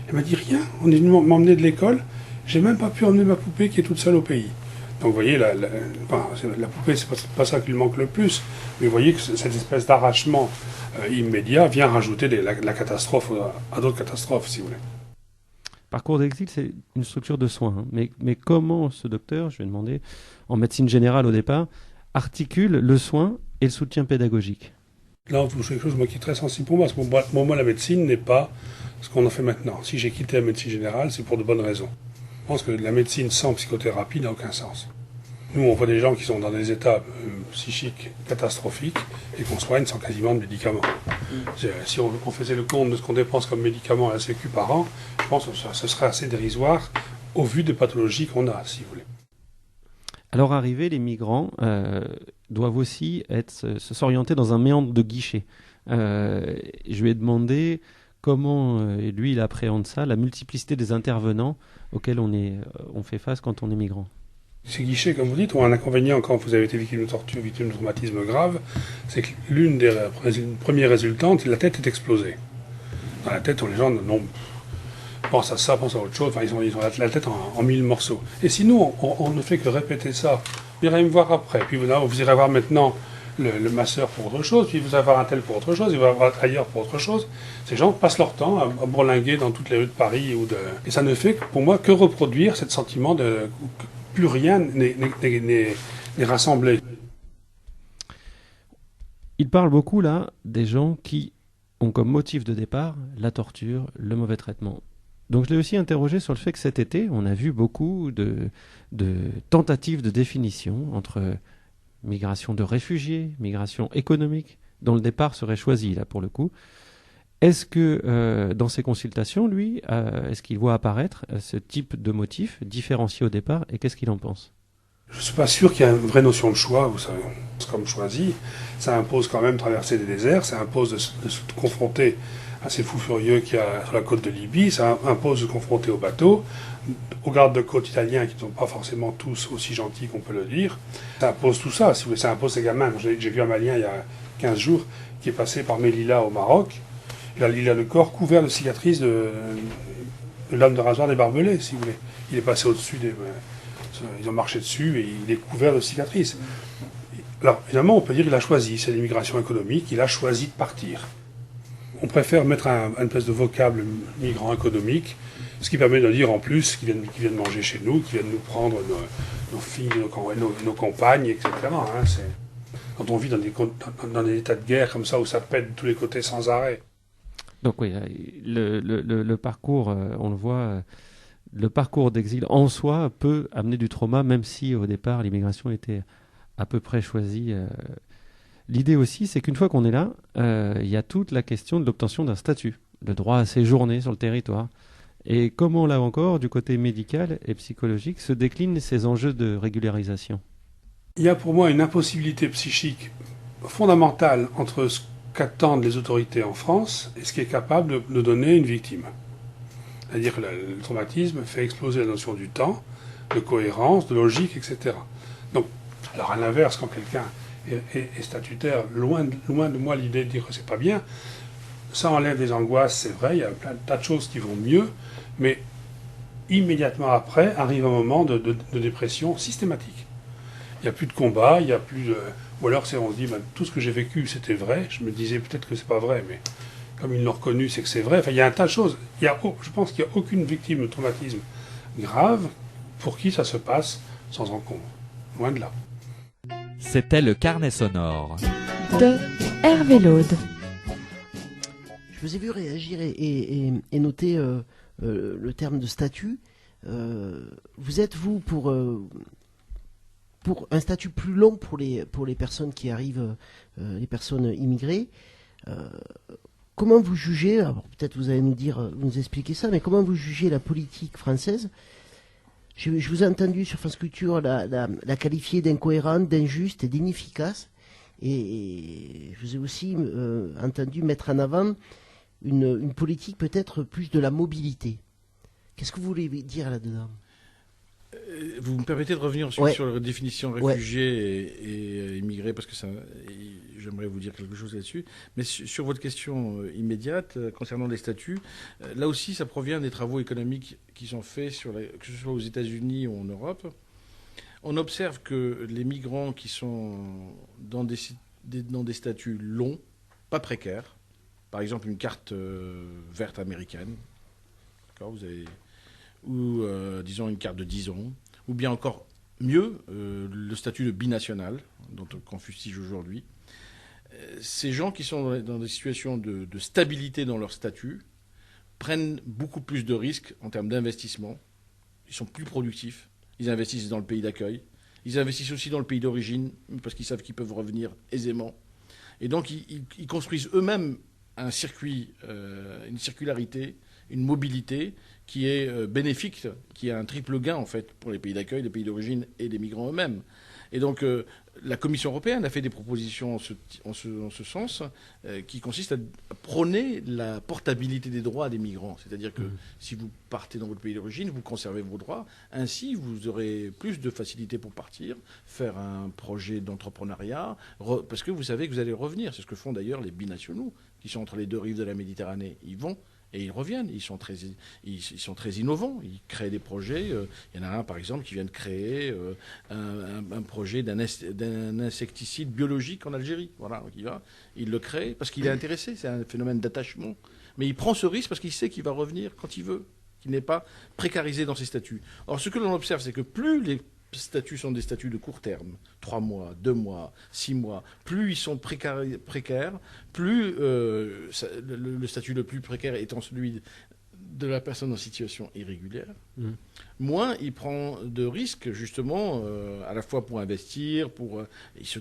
Elle m'a dit rien. On est venu m'emmener de l'école. J'ai même pas pu emmener ma poupée qui est toute seule au pays. Donc vous voyez, la poupée, c'est pas ça qui lui manque le plus. Mais vous voyez que cette espèce d'arrachement immédiat vient rajouter la catastrophe à d'autres catastrophes, si vous voulez. Parcours d'exil, c'est une structure de soins. Hein. Mais comment ce docteur, je vais demander, en médecine générale au départ, articule le soin et le soutien pédagogique? Là, on touche quelque chose qui est très sensible pour moi, parce que pour moi, la médecine n'est pas ce qu'on en fait maintenant. Si j'ai quitté la médecine générale, c'est pour de bonnes raisons. Je pense que la médecine sans psychothérapie n'a aucun sens. Nous, on voit des gens qui sont dans des états psychiques catastrophiques et qu'on soigne sans quasiment de médicaments. Si on faisait le compte de ce qu'on dépense comme médicaments à la Sécu par an, je pense que ce serait assez dérisoire au vu des pathologies qu'on a, si vous voulez. Alors arrivés, les migrants doivent aussi s'orienter dans un méandre de guichet. Je lui ai demandé comment lui il appréhende ça, la multiplicité des intervenants auxquels on fait face quand on est migrant. Ces guichets, comme vous dites, ont un inconvénient quand vous avez été victime de torture, victime de traumatisme grave, c'est que l'une des premières résultantes, la tête est explosée. Dans la tête, où les gens pensent à ça, pensent à autre chose, enfin, ils ont la tête en 1000 morceaux. Et si nous, on ne fait que répéter ça, vous irez me voir après, puis vous irez voir maintenant le masseur pour autre chose, puis vous allez voir un tel pour autre chose, il va voir ailleurs pour autre chose. Ces gens passent leur temps à bourlinguer dans toutes les rues de Paris. Et ça ne fait, pour moi, que reproduire ce sentiment de... Plus rien n'est rassemblé. Il parle beaucoup là des gens qui ont comme motif de départ la torture, le mauvais traitement. Donc je l'ai aussi interrogé sur le fait que cet été, on a vu beaucoup de tentatives de définition entre migration de réfugiés, migration économique, dont le départ serait choisi là pour le coup. Est-ce que dans ses consultations, lui, est-ce qu'il voit apparaître ce type de motif différencié au départ et qu'est-ce qu'il en pense? Je ne suis pas sûr qu'il y ait une vraie notion de choix, vous savez. Comme choisi, ça impose quand même de traverser des déserts, ça impose de se confronter à ces fous furieux qu'il y a sur la côte de Libye, ça impose de se confronter aux bateaux, aux gardes de côte italiens qui ne sont pas forcément tous aussi gentils qu'on peut le dire. Ça impose tout ça, si vous voulez, ça impose ces gamins. J'ai vu un Malien il y a 15 jours qui est passé par Melilla au Maroc. Il a le corps couvert de cicatrices de lame de rasoir des barbelés, si vous voulez. Il est passé au-dessus ils ont marché dessus et il est couvert de cicatrices. Alors, évidemment, on peut dire qu'il a choisi, c'est l'immigration économique, il a choisi de partir. On préfère mettre une espèce de vocable migrant économique, ce qui permet de dire en plus qu'ils viennent manger chez nous, qu'ils viennent nous prendre nos filles, nos compagnes, etc. Hein, quand on vit dans des états de guerre comme ça, où ça pète de tous les côtés sans arrêt. Donc oui, le parcours, on le voit, le parcours d'exil en soi peut amener du trauma, même si au départ l'immigration était à peu près choisie. L'idée aussi, c'est qu'une fois qu'on est là, il y a toute la question de l'obtention d'un statut, le droit à séjourner sur le territoire. Et comment là encore, du côté médical et psychologique, se déclinent ces enjeux de régularisation? Il y a pour moi une impossibilité psychique fondamentale entre ce qu'attendent les autorités en France et ce qui est capable de donner une victime. C'est-à-dire que le traumatisme fait exploser la notion du temps, de cohérence, de logique, etc. Donc, alors à l'inverse, quand quelqu'un est statutaire, loin de moi l'idée de dire que c'est pas bien, ça enlève des angoisses, c'est vrai, il y a plein de tas de choses qui vont mieux, mais immédiatement après arrive un moment de dépression systématique. Il n'y a plus de combat, il n'y a plus de... Ou alors on se dit, tout ce que j'ai vécu, c'était vrai. Je me disais peut-être que c'est pas vrai, mais comme ils l'ont reconnu, c'est que c'est vrai. Enfin, il y a un tas de choses. Je pense qu'il n'y a aucune victime de traumatisme grave pour qui ça se passe sans encombre. Loin de là. C'était le carnet sonore de Hervé Laude. Je vous ai vu réagir et noter le terme de statut. Vous êtes, vous, pour un statut plus long pour les personnes qui arrivent, les personnes immigrées. Comment vous jugez, alors peut-être vous allez nous expliquer ça, mais comment vous jugez la politique française? Je vous ai entendu sur France Culture la qualifier d'incohérente, d'injuste et d'inefficace. Et je vous ai aussi entendu mettre en avant une politique peut-être plus de la mobilité. Qu'est-ce que vous voulez dire là-dedans? Vous me permettez de revenir ensuite sur la définition réfugié et immigré, parce que ça, j'aimerais vous dire quelque chose là-dessus. Mais sur votre question immédiate concernant les statuts, là aussi, ça provient des travaux économiques qui sont faits, que ce soit aux États-Unis ou en Europe. On observe que les migrants qui sont dans des statuts longs, pas précaires, par exemple une carte verte américaine, d'accord, ou disons une carte de 10 ans, ou bien encore mieux, le statut de binational, qu'on fustige aujourd'hui. Ces gens qui sont dans des situations de stabilité dans leur statut prennent beaucoup plus de risques en termes d'investissement. Ils sont plus productifs. Ils investissent dans le pays d'accueil. Ils investissent aussi dans le pays d'origine parce qu'ils savent qu'ils peuvent revenir aisément. Et donc, ils construisent eux-mêmes un circuit, une circularité, une mobilité qui est bénéfique, qui a un triple gain, en fait, pour les pays d'accueil, les pays d'origine et les migrants eux-mêmes. Et donc, la Commission européenne a fait des propositions en ce sens qui consistent à prôner la portabilité des droits des migrants. C'est-à-dire que si vous partez dans votre pays d'origine, vous conservez vos droits. Ainsi, vous aurez plus de facilité pour partir, faire un projet d'entrepreneuriat, parce que vous savez que vous allez revenir. C'est ce que font d'ailleurs les binationaux qui sont entre les deux rives de la Méditerranée. Ils vont et ils reviennent. Ils sont très innovants. Ils créent des projets. Il y en a un, par exemple, qui vient de créer un projet d'un insecticide biologique en Algérie. Voilà, donc il le crée parce qu'il est intéressé. C'est un phénomène d'attachement. Mais il prend ce risque parce qu'il sait qu'il va revenir quand il veut, qu'il n'est pas précarisé dans ses statuts. Or, ce que l'on observe, c'est que plus les statuts sont des statuts de court terme, 3 mois, 2 mois, 6 mois, plus ils sont précaires, plus le statut le plus précaire étant celui de la personne en situation irrégulière, moins il prend de risques, justement, à la fois pour investir,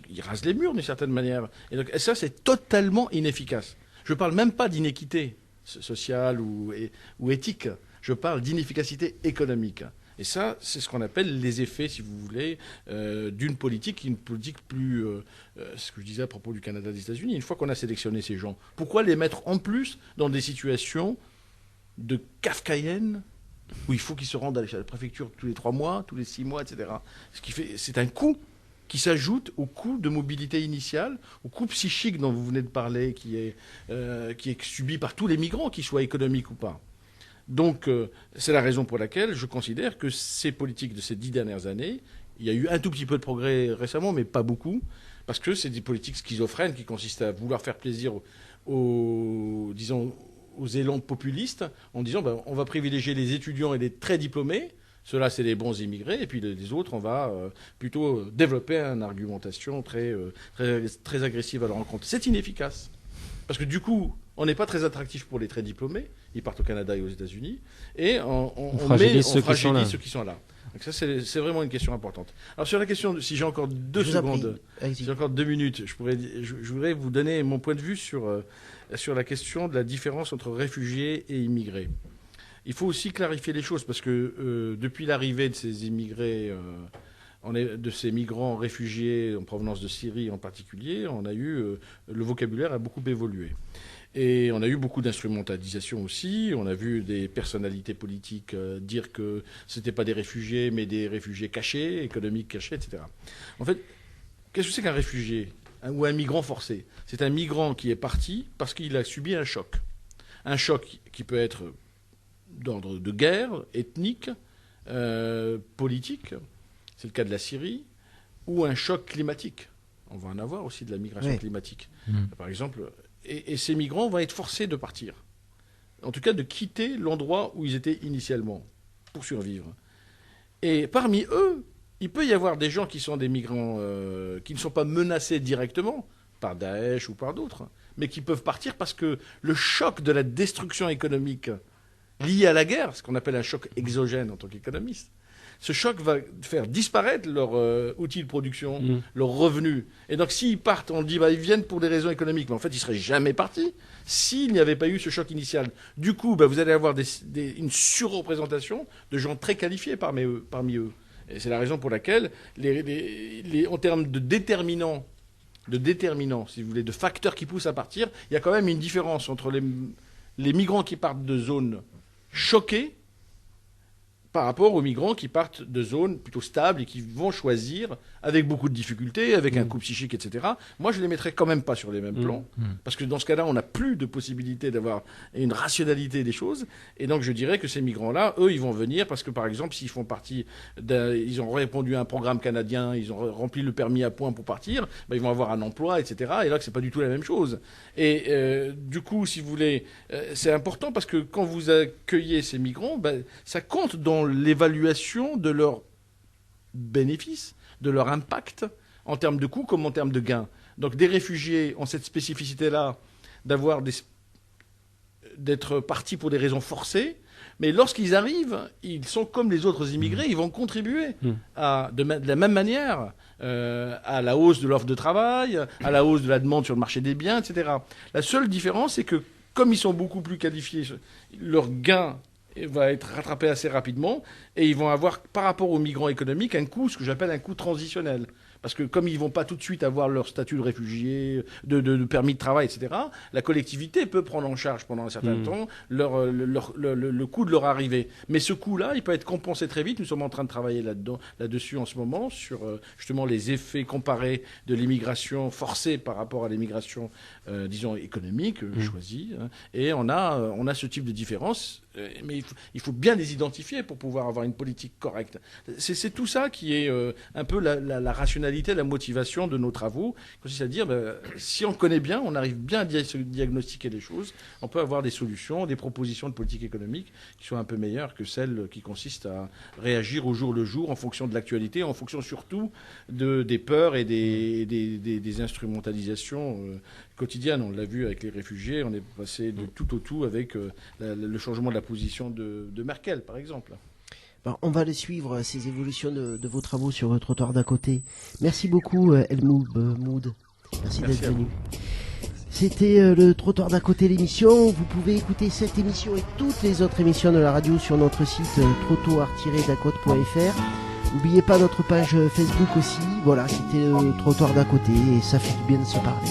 il rase les murs d'une certaine manière. Et donc, ça, c'est totalement inefficace. Je ne parle même pas d'inéquité sociale ou éthique, je parle d'inefficacité économique. Et ça, c'est ce qu'on appelle les effets, si vous voulez, d'une politique, plus... ce que je disais à propos du Canada, des États-Unis. Une fois qu'on a sélectionné ces gens, pourquoi les mettre en plus dans des situations de kafkaïennes où il faut qu'ils se rendent à la préfecture tous les 3 mois, tous les 6 mois, etc. Ce qui fait, c'est un coût qui s'ajoute au coût de mobilité initiale, au coût psychique dont vous venez de parler, qui est subi par tous les migrants, qu'ils soient économiques ou pas. Donc, c'est la raison pour laquelle je considère que ces politiques de ces 10 dernières années, il y a eu un tout petit peu de progrès récemment, mais pas beaucoup, parce que c'est des politiques schizophrènes qui consistent à vouloir faire plaisir aux élans populistes, en disant on va privilégier les étudiants et les très diplômés, ceux-là c'est les bons immigrés, et puis les autres on va plutôt développer une argumentation très agressive à leur encontre. C'est inefficace, parce que du coup, on n'est pas très attractif pour les très diplômés. Ils partent au Canada et aux États-Unis. Et on fragilise ceux qui sont là. Donc ça, c'est vraiment une question importante. Alors sur la question, si j'ai encore 2 secondes, si j'ai encore 2 minutes, je voudrais vous donner mon point de vue sur la question de la différence entre réfugiés et immigrés. Il faut aussi clarifier les choses, parce que depuis l'arrivée de ces immigrés... de ces migrants réfugiés en provenance de Syrie en particulier, le vocabulaire a beaucoup évolué. Et on a eu beaucoup d'instrumentalisation aussi. On a vu des personnalités politiques dire que ce n'étaient pas des réfugiés, mais des réfugiés cachés, économiques cachés, etc. En fait, qu'est-ce que c'est qu'un réfugié ou un migrant forcé? C'est un migrant qui est parti parce qu'il a subi un choc. Un choc qui peut être d'ordre de guerre, ethnique, politique, c'est le cas de la Syrie, ou un choc climatique. On va en avoir aussi de la migration climatique. Par exemple... Et ces migrants vont être forcés de partir. En tout cas, de quitter l'endroit où ils étaient initialement, pour survivre. Et parmi eux, il peut y avoir des gens qui sont des migrants qui ne sont pas menacés directement par Daesh ou par d'autres, mais qui peuvent partir parce que le choc de la destruction économique lié à la guerre, ce qu'on appelle un choc exogène en tant qu'économiste, ce choc va faire disparaître leur outil de production, leurs revenus. Et donc, s'ils partent, on dit ils viennent pour des raisons économiques. Mais en fait, ils ne seraient jamais partis s'il n'y avait pas eu ce choc initial. Du coup, vous allez avoir une surreprésentation de gens très qualifiés parmi eux. Et c'est la raison pour laquelle, en termes de déterminants, si vous voulez, de facteurs qui poussent à partir, il y a quand même une différence entre les migrants qui partent de zones choquées, par rapport aux migrants qui partent de zones plutôt stables et qui vont choisir, avec beaucoup de difficultés, avec un coût psychique, etc. Moi, je les mettrais quand même pas sur les mêmes plans, parce que dans ce cas-là, on n'a plus de possibilité d'avoir une rationalité des choses. Et donc, je dirais que ces migrants-là, eux, ils vont venir parce que, par exemple, s'ils font partie ils ont répondu à un programme canadien, ils ont rempli le permis à points pour partir, ben, ils vont avoir un emploi, etc. Et là, c'est pas du tout la même chose. Et du coup, si vous voulez, c'est important parce que quand vous accueillez ces migrants, ben, ça compte dans l'évaluation de leurs bénéfices, de leur impact en termes de coûts comme en termes de gains. Donc des réfugiés ont cette spécificité-là d'être partis pour des raisons forcées, mais lorsqu'ils arrivent, ils sont comme les autres immigrés, ils vont contribuer de la même manière à la hausse de l'offre de travail, à la hausse de la demande sur le marché des biens, etc. La seule différence, c'est que comme ils sont beaucoup plus qualifiés, leur gain va être rattrapé assez rapidement et ils vont avoir, par rapport aux migrants économiques, un coût, ce que j'appelle un coût transitionnel. Parce que comme ils ne vont pas tout de suite avoir leur statut de réfugié, de permis de travail, etc., la collectivité peut prendre en charge pendant un certain temps le coût de leur arrivée. Mais ce coût-là, il peut être compensé très vite. Nous sommes en train de travailler là-dessus en ce moment, sur justement les effets comparés de l'immigration forcée par rapport à l'immigration, disons, économique, choisie. Hein. Et on a ce type de différence. Mais il faut bien les identifier pour pouvoir avoir une politique correcte. C'est tout ça qui est un peu la rationalité, la motivation de nos travaux. Consiste à dire, si on connaît bien, on arrive bien à diagnostiquer les choses, on peut avoir des solutions, des propositions de politique économique qui soient un peu meilleures que celles qui consistent à réagir au jour le jour en fonction de l'actualité, en fonction surtout des peurs et des instrumentalisations quotidiennes. On l'a vu avec les réfugiés, on est passé de tout au tout avec le changement de la position de Merkel, par exemple. Bon, on va les suivre, ces évolutions de vos travaux sur le trottoir d'à côté. Merci beaucoup, Helmut Mood. Merci d'être venu. C'était le trottoir d'à côté, l'émission. Vous pouvez écouter cette émission et toutes les autres émissions de la radio sur notre site trottoir-dacote.fr. N'oubliez pas notre page Facebook aussi. Voilà, c'était le trottoir d'à côté et ça fait du bien de se parler.